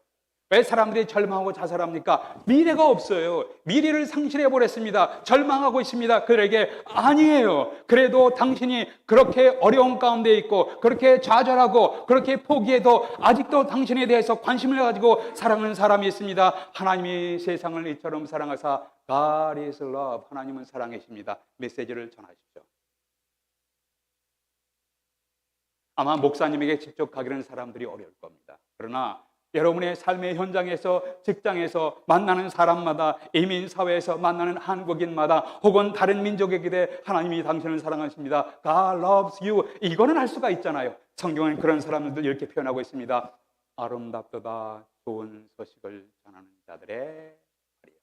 왜 사람들이 절망하고 자살합니까? 미래가 없어요. 미래를 상실해 버렸습니다. 절망하고 있습니다. 그에게 아니에요. 그래도 당신이 그렇게 어려운 가운데 있고 그렇게 좌절하고 그렇게 포기해도 아직도 당신에 대해서 관심을 가지고 사랑하는 사람이 있습니다. 하나님이 세상을 이처럼 사랑하사 God is love. 하나님은 사랑이십니다. 메시지를 전하십시오. 아마 목사님에게 직접 가기는 사람들이 어려울 겁니다. 그러나 여러분의 삶의 현장에서, 직장에서 만나는 사람마다, 이민사회에서 만나는 한국인마다 혹은 다른 민족에게 하나님이 당신을 사랑하십니다. God loves you. 이거는 할 수가 있잖아요. 성경은 그런 사람들 이렇게 표현하고 있습니다. 아름답도다 좋은 소식을 전하는 자들의 발이요.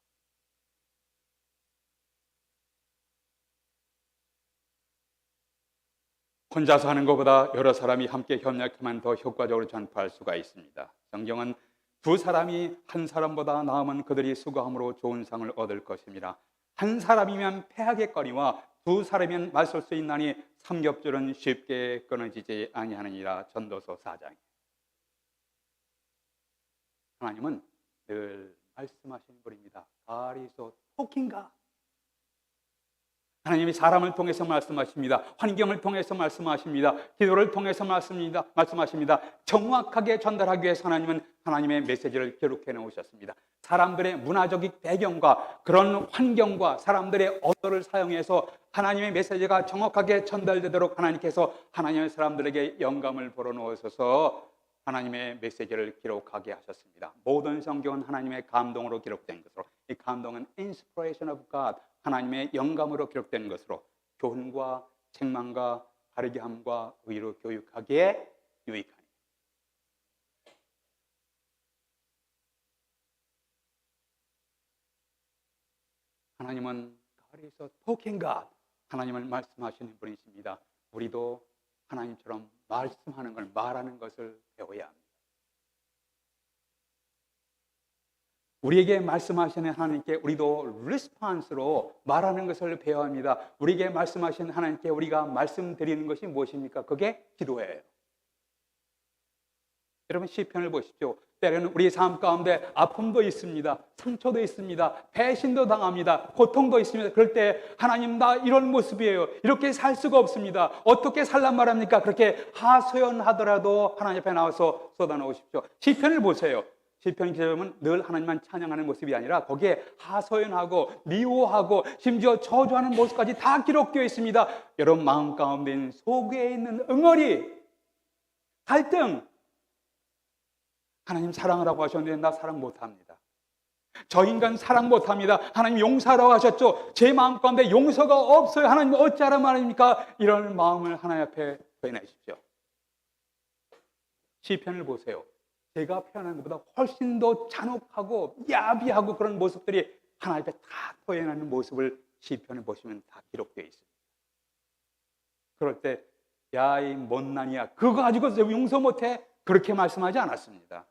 혼자서 하는 것보다 여러 사람이 함께 협력하면 더 효과적으로 전파할 수가 있습니다. 성경은 두 사람이 한 사람보다 나으면 그들이 수고함으로 좋은 상을 얻을 것입니다. 한 사람이면 패하겠거니와 두 사람이면 맞설 수 있나니 삼겹줄은 쉽게 끊어지지 아니하느니라. 전도서 4장. 하나님은 늘 말씀하시는 분입니다. God is a talking God. 하나님이 사람을 통해서 말씀하십니다. 환경을 통해서 말씀하십니다. 기도를 통해서 말씀하십니다. 정확하게 전달하기 위해서 하나님은 하나님의 메시지를 기록해 놓으셨습니다. 사람들의 문화적 배경과 그런 환경과 사람들의 언어를 사용해서 하나님의 메시지가 정확하게 전달되도록 하나님께서 하나님의 사람들에게 영감을 불어넣으셔서 하나님의 메시지를 기록하게 하셨습니다. 모든 성경은 하나님의 감동으로 기록된 것으로, 이 감동은 inspiration of God, 하나님의 영감으로 기록된 것으로 교훈과 책망과 바르게 함과 의로 교육하기에 유익하니. 하나님은 God is a talking God. 하나님을 말씀하시는 분이십니다. 우리도 하나님처럼 말씀하는 걸, 말하는 것을 배워야 합니다. 우리에게 말씀하시는 하나님께 우리도 리스폰스로 말하는 것을 배워야 합니다. 우리에게 말씀하시는 하나님께 우리가 말씀드리는 것이 무엇입니까? 그게 기도예요. 여러분 시편을 보십시오. 때로는 우리 삶 가운데 아픔도 있습니다. 상처도 있습니다. 배신도 당합니다. 고통도 있습니다. 그럴 때 하나님 나 이런 모습이에요. 이렇게 살 수가 없습니다. 어떻게 살란 말합니까? 그렇게 하소연하더라도 하나님 앞에 나와서 쏟아놓으십시오. 시편을 보세요. 시편 기자님은 늘 하나님만 찬양하는 모습이 아니라 거기에 하소연하고 미워하고 심지어 저주하는 모습까지 다 기록되어 있습니다. 여러분 마음 가운데 있는 속에 있는 응어리, 갈등, 하나님 사랑하라고 하셨는데 나 사랑 못합니다. 저 인간 사랑 못합니다. 하나님 용서하라고 하셨죠. 제 마음 가운데 용서가 없어요. 하나님 어찌하란 말입니까? 이런 마음을 하나님 앞에 표현하십시오. 시편을 보세요. 제가 표현하는 것보다 훨씬 더 잔혹하고 야비하고 그런 모습들이 하나님 앞에 다 표현하는 모습을 시편을 보시면 다 기록되어 있습니다. 그럴 때 야 이 못난이야 그거 가지고 용서 못해? 그렇게 말씀하지 않았습니다.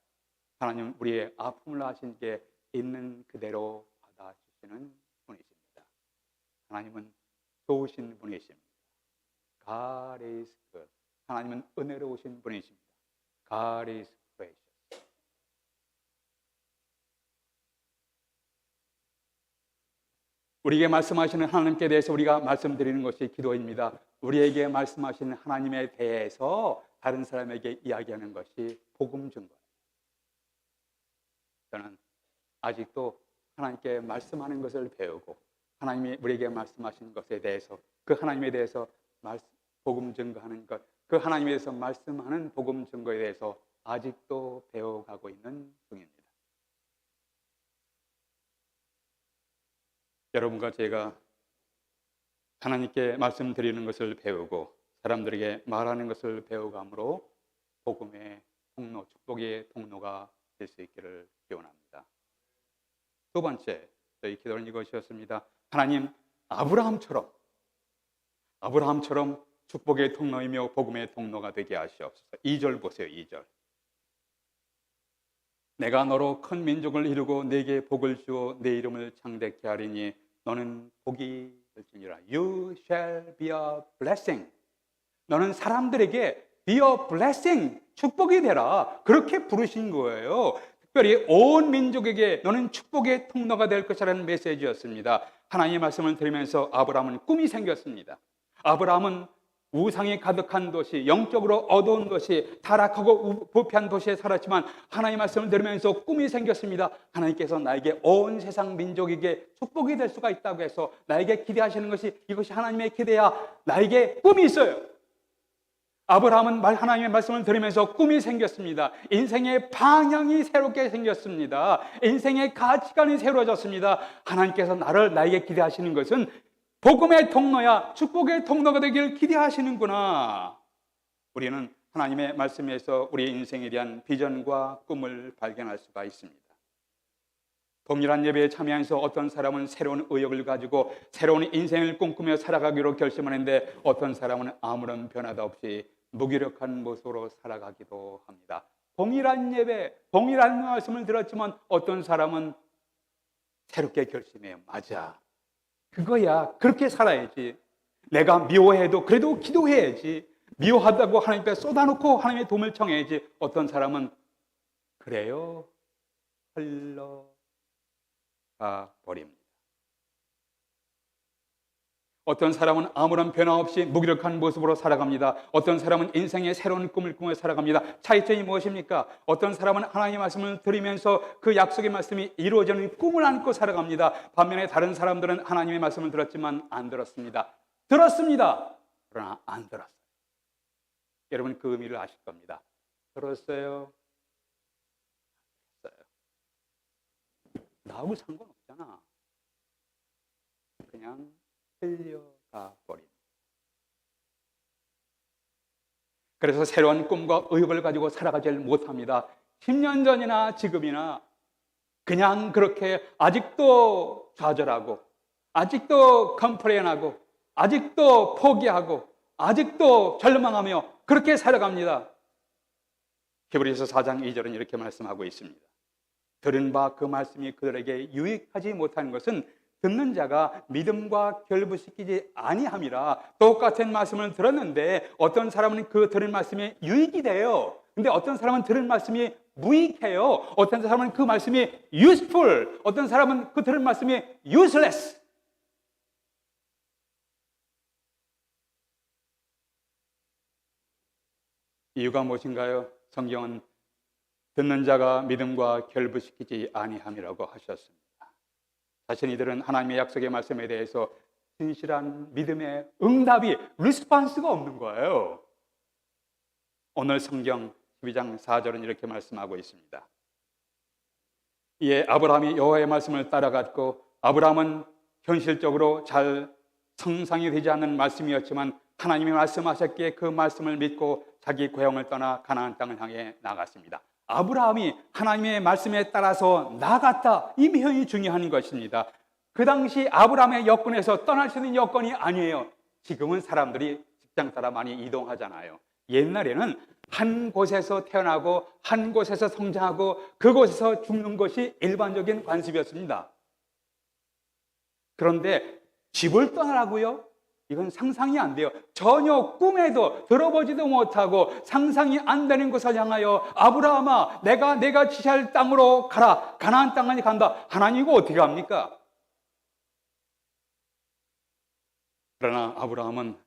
하나님 우리의 아픔을 아신 게 있는 그대로 받아주시는 분이십니다. 하나님은 좋으신 분이십니다. God is good. 하나님은 은혜로우신 분이십니다. God is gracious. 우리에게 말씀하시는 하나님께 대해서 우리가 말씀드리는 것이 기도입니다. 우리에게 말씀하시는 하나님에 대해서 다른 사람에게 이야기하는 것이 복음 증거예요. 저는 아직도 하나님께 말씀하는 것을 배우고 하나님이 우리에게 말씀하시는 것에 대해서 그 하나님에 대해서 복음 증거하는 것, 그 그 하나님에 대해서 말씀하는 복음 증거에 대해서 아직도 배워가고 있는 중입니다. 여러분과 제가 하나님께 말씀드리는 것을 배우고 사람들에게 말하는 것을 배워감으로 복음의 통로, 축복의 통로가 될 수 있기를 기원합니다. 두 번째, 저희 기도는 이것이었습니다. 하나님, 아브라함처럼 축복의 통로이며 복음의 통로가 되게 하시옵소서. 2절 보세요. 2절. 내가 너로 큰 민족을 이루고 내게 복을 주어 내 이름을 창대케 하리니 너는 복이 될지니라. You shall be a blessing. 너는 사람들에게 be a blessing, 축복이 되라. 그렇게 부르신 거예요. 특별히 온 민족에게 너는 축복의 통로가 될 것이라는 메시지였습니다. 하나님의 말씀을 들으면서 아브라함은 꿈이 생겼습니다. 아브라함은 우상이 가득한 도시, 영적으로 어두운 도시, 타락하고 부패한 도시에 살았지만 하나님의 말씀을 들으면서 꿈이 생겼습니다. 하나님께서 나에게 온 세상 민족에게 축복이 될 수가 있다고 해서 나에게 기대하시는 것이, 이것이 하나님의 기대야. 나에게 꿈이 있어요. 아브라함은 하나님의 말씀을 들으면서 꿈이 생겼습니다. 인생의 방향이 새롭게 생겼습니다. 인생의 가치관이 새로워졌습니다. 하나님께서 나에게 기대하시는 것은 복음의 통로야, 축복의 통로가 되기를 기대하시는구나. 우리는 하나님의 말씀에서 우리의 인생에 대한 비전과 꿈을 발견할 수가 있습니다. 동일한 예배에 참여하면서 어떤 사람은 새로운 의욕을 가지고 새로운 인생을 꿈꾸며 살아가기로 결심하는데 어떤 사람은 아무런 변화도 없이 무기력한 모습으로 살아가기도 합니다. 동일한 예배, 동일한 말씀을 들었지만 어떤 사람은 새롭게 결심해요. 맞아, 그거야. 그렇게 살아야지. 내가 미워해도 그래도 기도해야지. 미워하다고 하나님 앞에 쏟아놓고 하나님의 도움을 청해야지. 어떤 사람은 그래요, 흘러가 버립니다. 어떤 사람은 아무런 변화 없이 무기력한 모습으로 살아갑니다. 어떤 사람은 인생의 새로운 꿈을 꾸며 살아갑니다. 차이점이 무엇입니까? 어떤 사람은 하나님의 말씀을 들으면서 그 약속의 말씀이 이루어지는 꿈을 안고 살아갑니다. 반면에 다른 사람들은 하나님의 말씀을 들었지만 안 들었습니다. 들었습니다. 그러나 안 들었어요. 여러분 그 의미를 아실 겁니다. 들었어요? 나하고 상관없잖아. 그냥 흘려가 버립니다. 그래서 새로운 꿈과 의욕을 가지고 살아가지 못합니다. 10년 전이나 지금이나 그냥 그렇게 아직도 좌절하고, 아직도 컴플레인하고, 아직도 포기하고, 아직도 절망하며 그렇게 살아갑니다. 히브리서 4장 2절은 이렇게 말씀하고 있습니다. 들은 바 그 말씀이 그들에게 유익하지 못한 것은 듣는 자가 믿음과 결부시키지 아니함이라. 똑같은 말씀을 들었는데 어떤 사람은 그 들은 말씀이 유익이 돼요. 근데 어떤 사람은 들은 말씀이 무익해요. 어떤 사람은 그 말씀이 useful, 어떤 사람은 그 들은 말씀이 useless. 이유가 무엇인가요? 성경은 듣는 자가 믿음과 결부시키지 아니함이라고 하셨습니다. 사실 이들은 하나님의 약속의 말씀에 대해서 진실한 믿음의 응답이, 리스폰스가 없는 거예요. 오늘 성경 12장 4절은 이렇게 말씀하고 있습니다. 이에 아브라함이 여호와의 말씀을 따라갔고, 아브라함은 현실적으로 잘 성상이 되지 않는 말씀이었지만 하나님이 말씀하셨기에 그 말씀을 믿고 자기 고향을 떠나 가나안 땅을 향해 나갔습니다. 아브라함이 하나님의 말씀에 따라서 나갔다. 이 표현이 중요한 것입니다. 그 당시 아브라함의 여건에서 떠날 수 있는 여건이 아니에요. 지금은 사람들이 직장 따라 많이 이동하잖아요. 옛날에는 한 곳에서 태어나고 한 곳에서 성장하고 그곳에서 죽는 것이 일반적인 관습이었습니다. 그런데 집을 떠나라고요? 이건 상상이 안 돼요. 전혀 꿈에도 들어보지도 못하고 상상이 안 되는 곳을 향하여 아브라함아, 내가 지시할 땅으로 가라. 가나안 땅까지 간다. 하나님 이거 어떻게 합니까? 그러나 아브라함은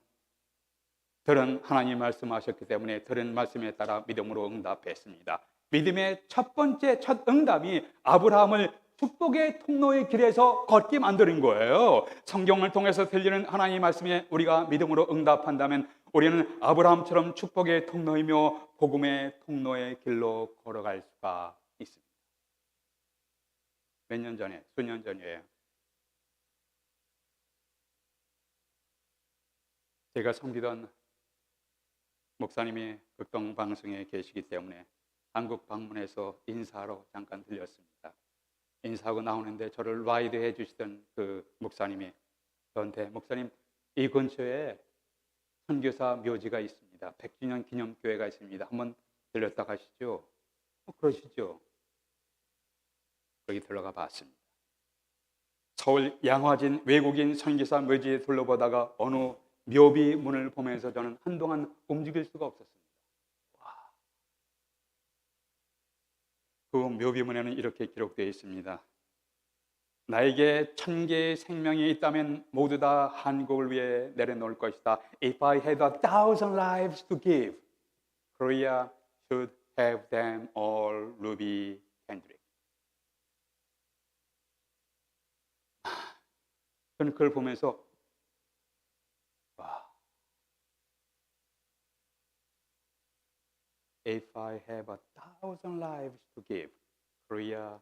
들은 하나님 말씀하셨기 때문에 들은 말씀에 따라 믿음으로 응답했습니다. 믿음의 첫 번째 응답이 아브라함을 축복의 통로의 길에서 걷게 만드는 거예요. 성경을 통해서 들리는 하나님의 말씀에 우리가 믿음으로 응답한다면 우리는 아브라함처럼 축복의 통로이며 복음의 통로의 길로 걸어갈 수가 있습니다. 몇 년 전에, 수년 전이에요. 제가 섬기던 목사님이 극동 방송에 계시기 때문에 한국 방문해서 인사하러 잠깐 들렸습니다. 인사하고 나오는데 저를 라이드 해주시던 그 목사님이 저한테, 목사님, 이 근처에 선교사 묘지가 있습니다. 100주년 기념교회가 있습니다. 한번 들렸다 가시죠. 그러시죠. 거기 들어가 봤습니다. 서울 양화진 외국인 선교사 묘지에 둘러보다가 어느 묘비 문을 보면서 저는 한동안 움직일 수가 없었습니다. 그 묘비 문에는 이렇게 기록되어 있습니다. 나에게 1000개의 생명이 있다면 모두 다 한국을 위해 내려놓을 것이다. If I had 1,000 lives to give, Korea should have them all. Ruby Kendrick. 저는 그걸 보면서 If I have 1,000 lives to give, Korea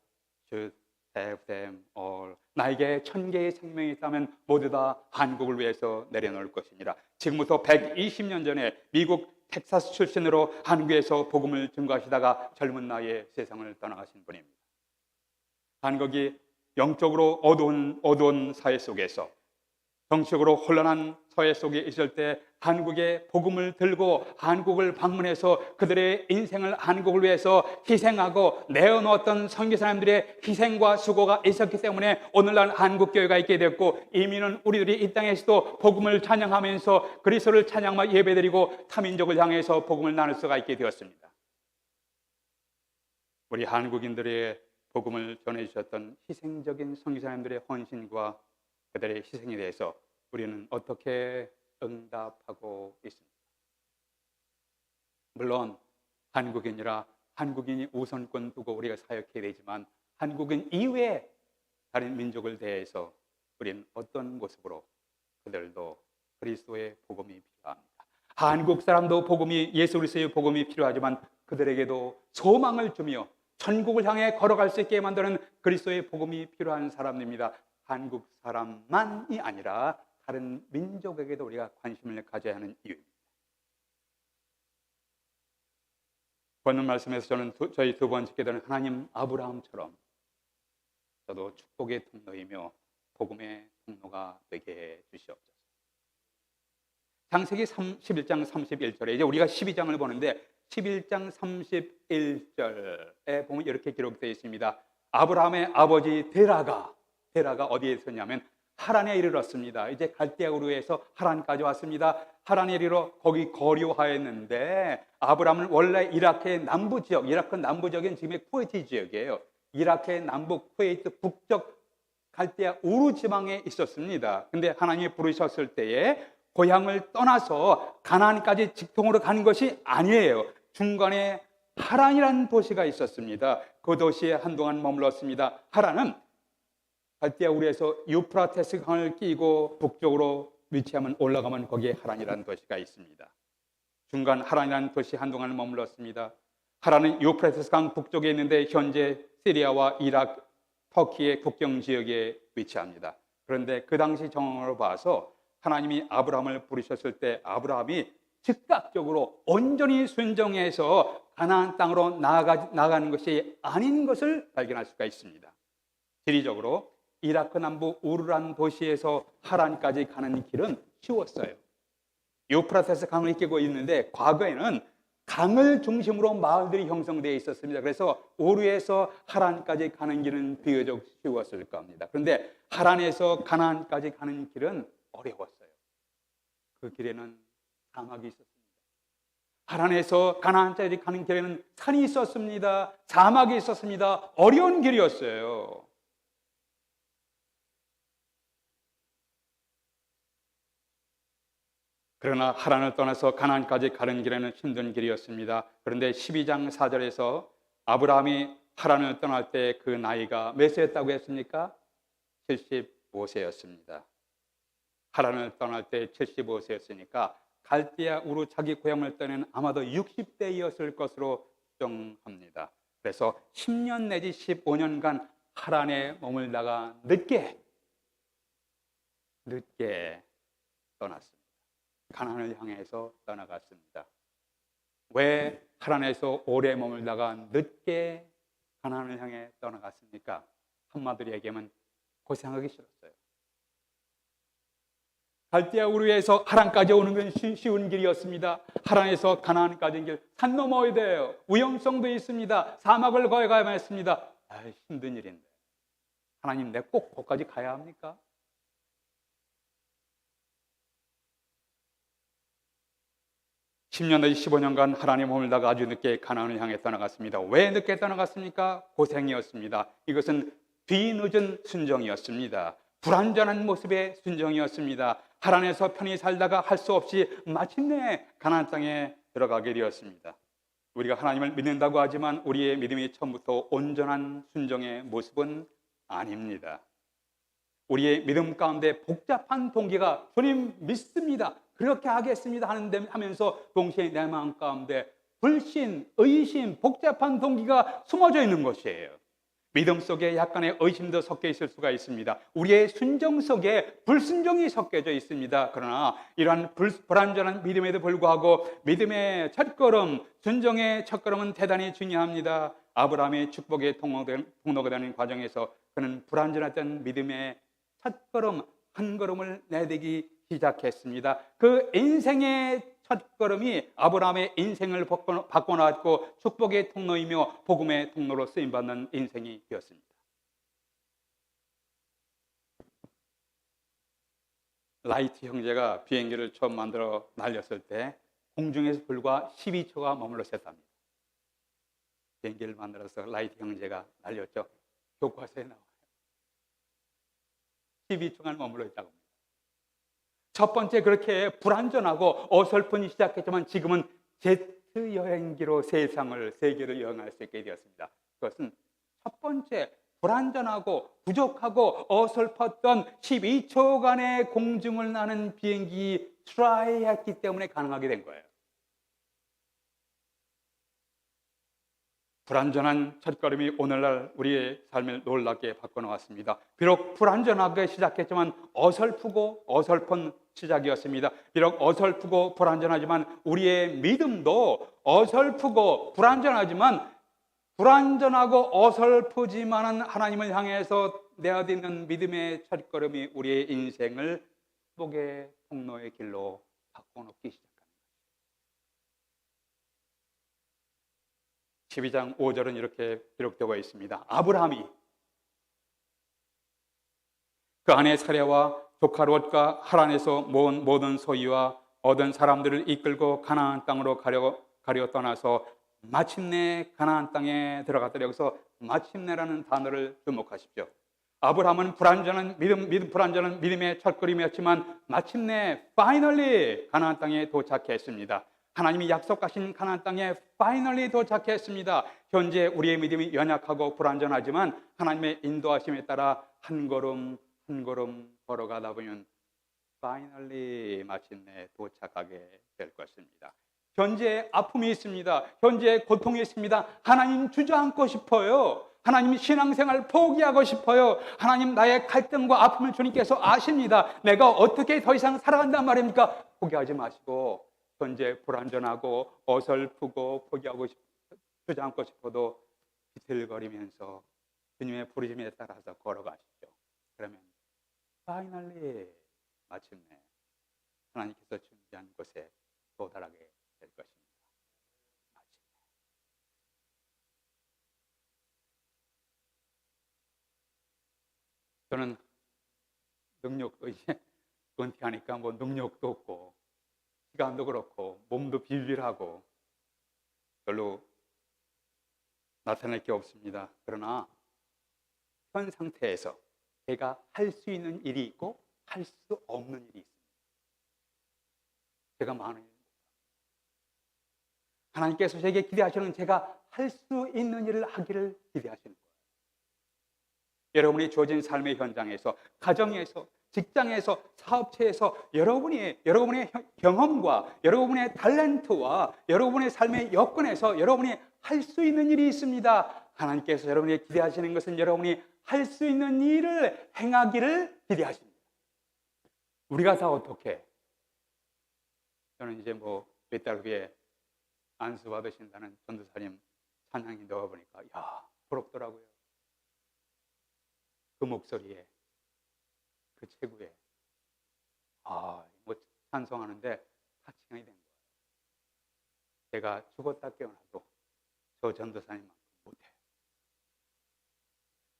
should have them all. 나에게 1000개의 생명이 있다면 모두 다 한국을 위해서 내려놓을 것이니라. 지금부터 120년 전에 미국 텍사스 출신으로 한국에서 복음을 증거하시다가 젊은 나이에 세상을 떠나가신 분입니다. 한국이 영적으로 어두운 사회 속에서, 정치적으로 혼란한 사회 속에 있을 때 한국의 복음을 들고 한국을 방문해서 그들의 인생을 한국을 위해서 희생하고 내어놓았던 선교사님들의 희생과 수고가 있었기 때문에 오늘날 한국교회가 있게 됐고, 이민은 우리들이 이 땅에서도 복음을 찬양하면서 그리스도를 찬양하며 예배드리고 타민족을 향해서 복음을 나눌 수가 있게 되었습니다. 우리 한국인들의 복음을 전해주셨던 희생적인 선교사님들의 헌신과 그들의 희생에 대해서 우리는 어떻게 응답하고 있습니다. 물론 한국인이라 한국인이 우선권 두고 우리가 사역해야 되지만 한국인 이외의 다른 민족을 대해서 우리는 어떤 모습으로 그들도 그리스도의 복음이 필요합니다. 한국 사람도 복음이, 예수 그리스도의 복음이 필요하지만 그들에게도 소망을 주며 천국을 향해 걸어갈 수 있게 만드는 그리스도의 복음이 필요한 사람입니다. 한국 사람만이 아니라 다른 민족에게도 우리가 관심을 가져야 하는 이유입니다. 본문 말씀에서 저는 저희 두 번째 기도는 하나님 아브라함처럼 저도 축복의 통로이며 복음의 통로가 되게 해 주시옵소서. 창세기 11장 31절에 이제 우리가 12장을 보는데 11장 31절에 보면 이렇게 기록되어 있습니다. 아브라함의 아버지 데라가 어디에 있었냐면 하란에 이르렀습니다. 이제 갈대아 우르에서 하란까지 왔습니다. 하란에 이르러 거기 거류하였는데, 아브라함은 원래 이라크의 남부 지역, 이라크 남부 지역은 지금의 쿠웨이트 지역이에요. 이라크의 남북 쿠웨이트 북쪽 갈대아 우르 지방에 있었습니다. 근데 하나님이 부르셨을 때에 고향을 떠나서 가나안까지 직통으로 가는 것이 아니에요. 중간에 하란이라는 도시가 있었습니다. 그 도시에 한동안 머물렀습니다. 하란은 갈대아 우르에서 유프라테스 강을 끼고 북쪽으로 위치하면 올라가면 거기에 하란이라는 도시가 있습니다. 중간 하란이라는 도시 한동안 머물렀습니다. 하란은 유프라테스 강 북쪽에 있는데 현재 시리아와 이라크, 터키의 국경 지역에 위치합니다. 그런데 그 당시 정황으로 봐서 하나님이 아브라함을 부르셨을 때 아브라함이 즉각적으로 온전히 순종해서 가나안 땅으로 나아가는 것이 아닌 것을 발견할 수가 있습니다. 지리적으로 이라크 남부 우르란 도시에서 하란까지 가는 길은 쉬웠어요. 유프라테스 강을 끼고 있는데 과거에는 강을 중심으로 마을들이 형성되어 있었습니다. 그래서 우르에서 하란까지 가는 길은 비교적 쉬웠을 겁니다. 그런데 하란에서 가나안까지 가는 길은 어려웠어요. 그 길에는 사막이 있었습니다. 하란에서 가나안까지 가는 길에는 산이 있었습니다. 사막이 있었습니다. 어려운 길이었어요. 그러나 하란을 떠나서 가나안까지 가는 길에는 힘든 길이었습니다. 그런데 12장 4절에서 아브라함이 하란을 떠날 때 그 나이가 몇 세였다고 했습니까? 75세였습니다. 하란을 떠날 때 75세였으니까 갈대아 우르 자기 고향을 떠는 아마도 60대였을 것으로 추정합니다. 그래서 10년 내지 15년간 하란에 머물다가 늦게 떠났습니다. 가나안을 향해서 떠나갔습니다. 왜 하란에서 오래 머물다가 늦게 가나안을 향해 떠나갔습니까? 한마디로 얘기하면 고생하기 싫었어요. 갈대아 우르에서 하란까지 오는 건 쉬운 길이었습니다. 하란에서 가나안까지 길, 산 넘어야 돼요. 위험성도 있습니다. 사막을 거쳐가야만 했습니다. 힘든 일인데 하나님, 내 꼭 거기까지 가야 합니까? (10년) 내지 (15년간) 하란에 머물다가 아주 늦게 가나안을 향해 떠나갔습니다. 왜 늦게 떠나갔습니까? 고생이었습니다. 이것은 뒤늦은 순종이었습니다. 불완전한 모습의 순종이었습니다. 하란에서 편히 살다가 할 수 없이 마침내 가나안 땅에 들어가게 되었습니다. 우리가 하나님을 믿는다고 하지만 우리의 믿음이 처음부터 온전한 순종의 모습은 아닙니다. 우리의 믿음 가운데 복잡한 동기가, 주님 믿습니다, 그렇게 하겠습니다 하면서 동시에 내 마음 가운데 불신, 의심, 복잡한 동기가 숨어져 있는 것이에요. 믿음 속에 약간의 의심도 섞여 있을 수가 있습니다. 우리의 순종 속에 불순종이 섞여져 있습니다. 그러나 이러한 불완전한 믿음에도 불구하고 믿음의 첫걸음, 순종의 첫걸음은 대단히 중요합니다. 아브라함의 축복의 통로가 되는 과정에서 그는 불완전했던 믿음의 첫걸음, 한 걸음을 내딛기 시작했습니다. 그 인생의 첫걸음이 아브라함의 인생을 바꿔놨고 축복의 통로이며 복음의 통로로 쓰임받는 인생이 되었습니다. 라이트 형제가 비행기를 처음 만들어 날렸을 때 공중에서 불과 12초가 머물렀었답니다. 비행기를 만들어서 라이트 형제가 날렸죠. 교과서에 나와요. 12초간 머물러 있다고 합니다. 첫 번째 그렇게 불완전하고 어설픈이 시작했지만 지금은 제트 여행기로 세계를 여행할 수 있게 되었습니다. 그것은 첫 번째 불완전하고 부족하고 어설펐던 12초간의 공중을 나는 비행기 트라이했기 때문에 가능하게 된 거예요. 불완전한 첫걸음이 오늘날 우리의 삶을 놀랍게 바꿔놓았습니다. 비록 불완전하게 시작했지만 어설프고 어설픈 시작이었습니다. 비록 어설프고 불완전하지만 우리의 믿음도 어설프고 불완전하고 어설프지만은 하나님을 향해서 내어딛는 믿음의 첫걸음이 우리의 인생을 축복의 통로의 길로 바꿔놓기 시작합니다. 12장 5절은 이렇게 기록되어 있습니다. 아브라함이 그 아내 사레와 조카 롯과 하란에서 모은 모든 소유와 얻은 사람들을 이끌고 가나안 땅으로 가려 떠나서 마침내 가나안 땅에 들어갔다. 여기서 마침내라는 단어를 주목하십시오. 아브라함은 불완전한 믿음의 첫걸음이었지만 마침내 파이널리 가나안 땅에 도착했습니다. 하나님이 약속하신 가나안 땅에 파이널리 도착했습니다. 현재 우리의 믿음이 연약하고 불완전하지만 하나님의 인도하심에 따라 한 걸음 한 걸음 걸어가다 보면 파이널리 마침내 도착하게 될 것입니다. 현재 아픔이 있습니다. 현재 고통이 있습니다. 하나님 주저앉고 싶어요. 하나님 신앙생활 포기하고 싶어요. 하나님 나의 갈등과 아픔을 주님께서 아십니다. 내가 어떻게 더 이상 살아간단 말입니까? 포기하지 마시고 현재 불완전하고 어설프고 주저앉고 싶어도 비틀거리면서 주님의 부르심에 따라서 걸어가시죠. 그러면 파이널리 마침내 하나님께서 준비한 곳에 도달하게 될 것입니다. 마침내. 저는 능력도 이제 은퇴하니까 뭐 능력도 없고 시간도 그렇고 몸도 비빌하고 별로 나타낼 게 없습니다. 그러나 현 상태에서 제가 할 수 있는 일이 있고 할 수 없는 일이 있습니다. 제가 많은 일입니다. 하나님께서 제게 기대하시는 제가 할 수 있는 일을 하기를 기대하시는 거예요. 여러분이 주어진 삶의 현장에서, 가정에서, 직장에서, 사업체에서 여러분의 경험과 여러분의 탤런트와 여러분의 삶의 여건에서 여러분이 할 수 있는 일이 있습니다. 하나님께서 여러분에게 기대하시는 것은 여러분이 할 수 있는 일을 행하기를 기대하십니다. 우리가 다 어떻게? 저는 이제 몇 달 후에 안수 받으신다는 전도사님 찬양이 넣어보니까 야, 부럽더라고요. 그 목소리에, 그 체구에 찬송하는데 타칭이 된 거예요. 제가 죽었다 깨어나도 저 전도사님만큼 못해요.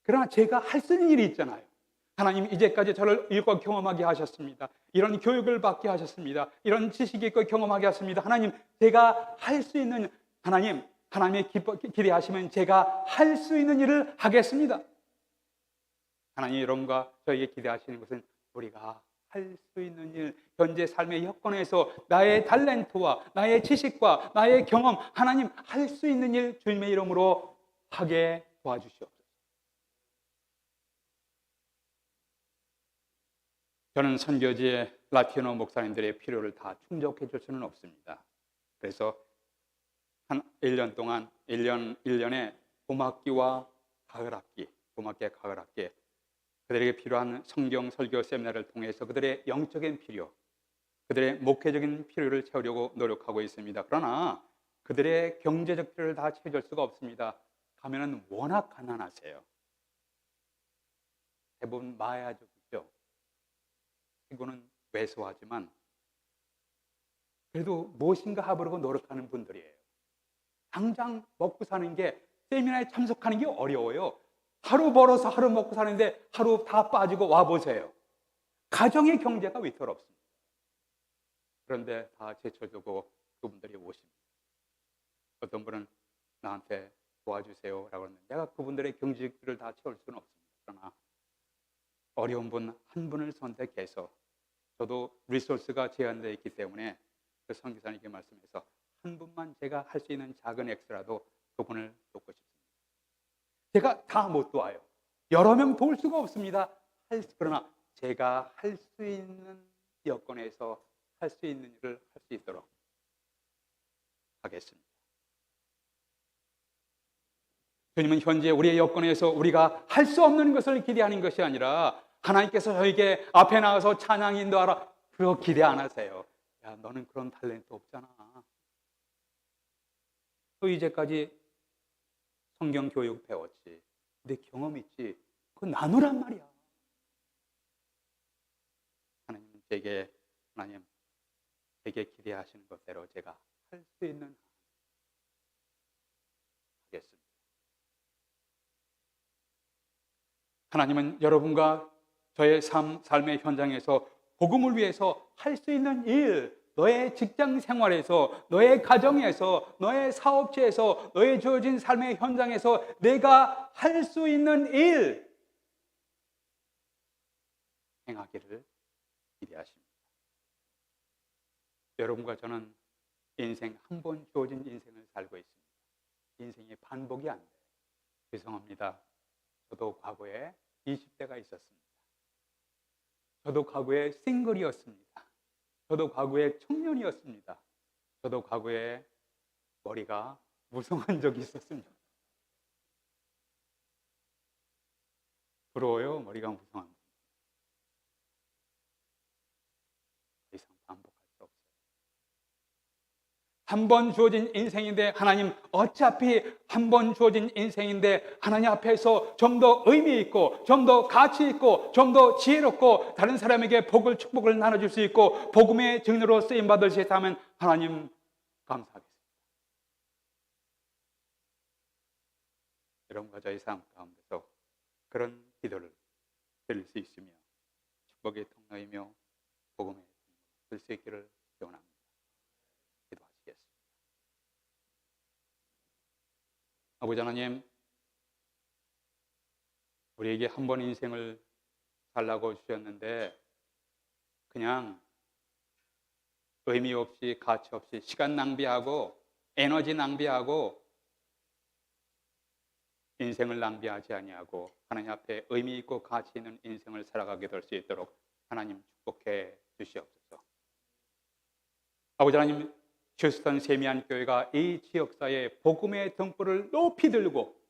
그러나 제가 할 수 있는 일이 있잖아요. 하나님 이제까지 저를 일과 경험하게 하셨습니다. 이런 교육을 받게 하셨습니다. 이런 지식이 있고 경험하게 하셨습니다. 하나님, 제가 할 수 있는, 하나님의 기대하시면 제가 할 수 있는 일을 하겠습니다. 하나님 여러분과 저에게 기대하시는 것은 우리가 할 수 있는 일, 현재 삶의 여건에서 나의 탤런트와 나의 지식과 나의 경험, 하나님 할 수 있는 일 주님의 이름으로 하게 도와주시옵소서. 저는 선교지의 라티노 목사님들의 필요를 다 충족해 줄 수는 없습니다. 그래서 한 1년 동안 1년에 봄학기와 가을학기, 봄학기와 가을학기 그들에게 필요한 성경 설교 세미나를 통해서 그들의 영적인 필요, 그들의 목회적인 필요를 채우려고 노력하고 있습니다. 그러나 그들의 경제적 필요를 다 채워줄 수가 없습니다. 가면은 워낙 가난하세요. 대부분 마야족이죠. 친구는 왜소하지만 그래도 무엇인가 하려고 노력하는 분들이에요. 당장 먹고 사는 게, 세미나에 참석하는 게 어려워요. 하루 벌어서 하루 먹고 사는데 하루 다 빠지고 와보세요. 가정의 경제가 위태롭습니다. 그런데 다 제쳐두고 그분들이 오십니다. 어떤 분은 나한테 도와주세요 라고 하는데 내가 그분들의 경제를 다 채울 수는 없습니다. 그러나 어려운 분 한 분을 선택해서, 저도 리소스가 제한되어 있기 때문에 그 선교사님께 말씀해서 한 분만 제가 할 수 있는 작은 엑스라도 그분을 돕고 싶습니다. 제가 다 못 도와요. 여러 명 도울 수가 없습니다. 그러나 제가 할 수 있는 여건에서 할 수 있는 일을 할 수 있도록 하겠습니다. 주님은 현재 우리의 여건에서 우리가 할 수 없는 것을 기대하는 것이 아니라 하나님께서 저에게 앞에 나가서 찬양 인도하라, 그거 기대 안 하세요. 야, 너는 그런 탤런트 없잖아. 또 이제까지 성경 교육 배웠지, 내 경험 있지, 그거 나누란 말이야. 하나님 제게 기대하시는 것대로 제가 할 수 있는 하겠습니다. 하나님은 여러분과 저의 삶의 현장에서 복음을 위해서 할 수 있는 일, 너의 직장 생활에서, 너의 가정에서, 너의 사업체에서, 너의 주어진 삶의 현장에서 내가 할 수 있는 일 행하기를 기대하십니다. 여러분과 저는 인생 한 번 주어진 인생을 살고 있습니다. 인생이 반복이 안 돼요. 죄송합니다. 저도 과거에 20대가 있었습니다. 저도 과거에 싱글이었습니다. 저도 과거에 청년이었습니다. 저도 과거에 머리가 무성한 적이 있었습니다. 부러워요, 머리가 무성한 거. 더 이상 반복할 수 없어요. 한 번 주어진 인생인데, 하나님 어차피 한 번 주어진 인생인데 하나님 앞에서 좀 더 의미 있고, 좀 더 가치 있고, 좀 더 지혜롭고, 다른 사람에게 복을, 축복을 나눠줄 수 있고 복음의 증거로 쓰임받을 수 있다면 하나님 감사하겠습니다. 여러분과 저희 삶 가운데서 그런 기도를 드릴 수 있으며 축복의 통로이며 복음의 통로가 될 수 있기를 기원합니다. 기도하시겠습니다. 아버지 하나님, 우리에게 한 번 인생을 살라고 주셨는데 그냥 의미 없이, 가치 없이, 시간 낭비하고 에너지 낭비하고 인생을 낭비하지 아니하고 하나님 앞에 의미 있고 가치 있는 인생을 살아가게 될 수 있도록 하나님 축복해 주시옵소서. 아버지 하나님, 휴스턴 세미한 교회가 이 지역사회의 복음의 등불을 높이 들고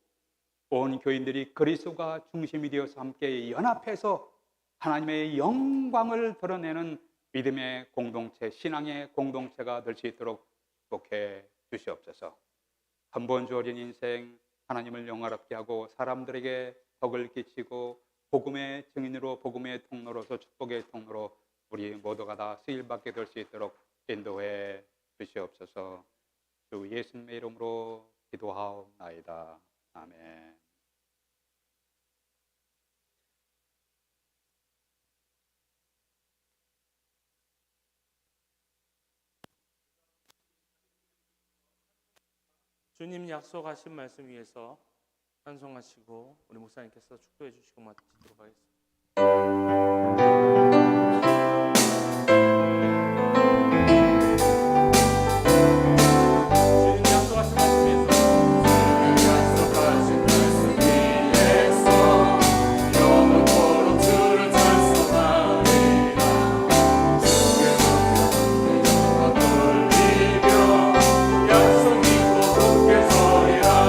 온 교인들이 그리스도가 중심이 되어서 함께 연합해서 하나님의 영광을 드러내는 믿음의 공동체, 신앙의 공동체가 될 수 있도록 축복해 주시옵소서. 한 번 주어진 인생 하나님을 영화롭게 하고 사람들에게 덕을 끼치고 복음의 증인으로, 복음의 통로로서, 축복의 통로로 우리 모두가 다 쓰임받게 될 수 있도록 인도해 주시옵소서. 주 예수님의 이름으로 기도하옵나이다. 아멘. 주님 약속하신 말씀 위해서 찬송하시고 우리 목사님께서 축도해 주시고 마치도록 하겠습니다. 주님 약속하신 말씀 위해서 영원토록 주를 찬송하리라. 주께서 돌리며 약속 믿고 굳게 서리라.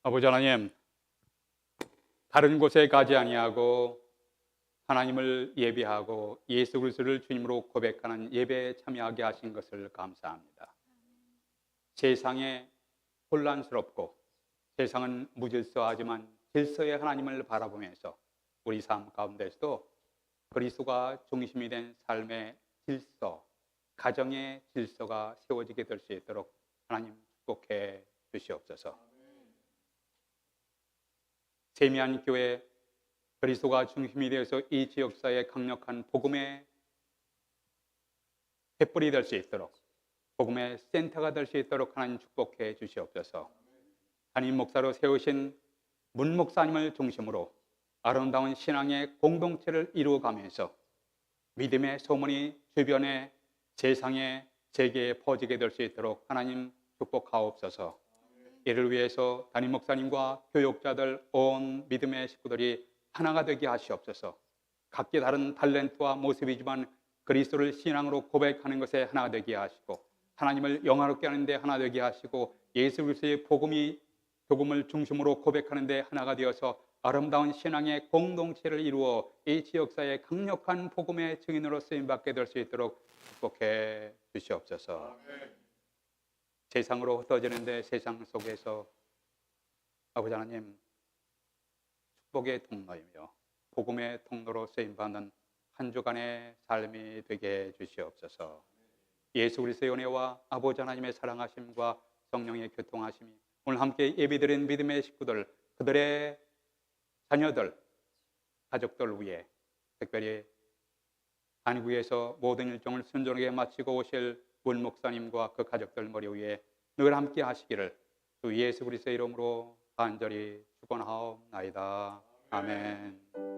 아버지 하나님, 다른 곳에 가지 아니하고 하나님을 예배하고 예수 그리스도를 주님으로 고백하는 예배에 참여하게 하신 것을 감사합니다. 세상에 혼란스럽고 세상은 무질서하지만 질서의 하나님을 바라보면서 우리 삶 가운데서도 그리스도가 중심이 된 삶의 질서, 가정의 질서가 세워지게 될 수 있도록 하나님 축복해 주시옵소서. 세미한 교회, 그리스도가 중심이 되어서 이 지역사회에 강력한 복음의 횃불이 될 수 있도록, 복음의 센터가 될 수 있도록 하나님 축복해 주시옵소서. 담임 목사로 세우신 문 목사님을 중심으로 아름다운 신앙의 공동체를 이루어가면서 믿음의 소문이 주변에, 세상에, 세계에 퍼지게 될 수 있도록 하나님 축복하옵소서. 이를 위해서 담임 목사님과 교육자들, 온 믿음의 식구들이 하나가 되게 하시옵소서. 각기 다른 탤런트와 모습이지만 그리스도를 신앙으로 고백하는 것에 하나가 되게 하시고, 하나님을 영화롭게 하는 데 하나 되게 하시고, 예수 그리스도의 복음을 중심으로 고백하는 데 하나가 되어서 아름다운 신앙의 공동체를 이루어 이 지역사회의 강력한 복음의 증인으로 쓰임받게 될 수 있도록 축복해 주시옵소서. 세상으로 흩어지는데 세상 속에서 아버지 하나님 축복의 통로이며 복음의 통로로 쓰임받는 한 주간의 삶이 되게 해주시옵소서. 예수 그리스도의 은혜와 아버지 하나님의 사랑하심과 성령의 교통하심이 오늘 함께 예배드린 믿음의 식구들, 그들의 자녀들, 가족들 위해, 특별히 한국에서 모든 일정을 순조롭게 마치고 오실 문 목사님과 그 가족들 머리 위에 늘 함께 하시기를 주 예수 그리스도의 이름으로 간절히 축원하옵나이다. 아멘.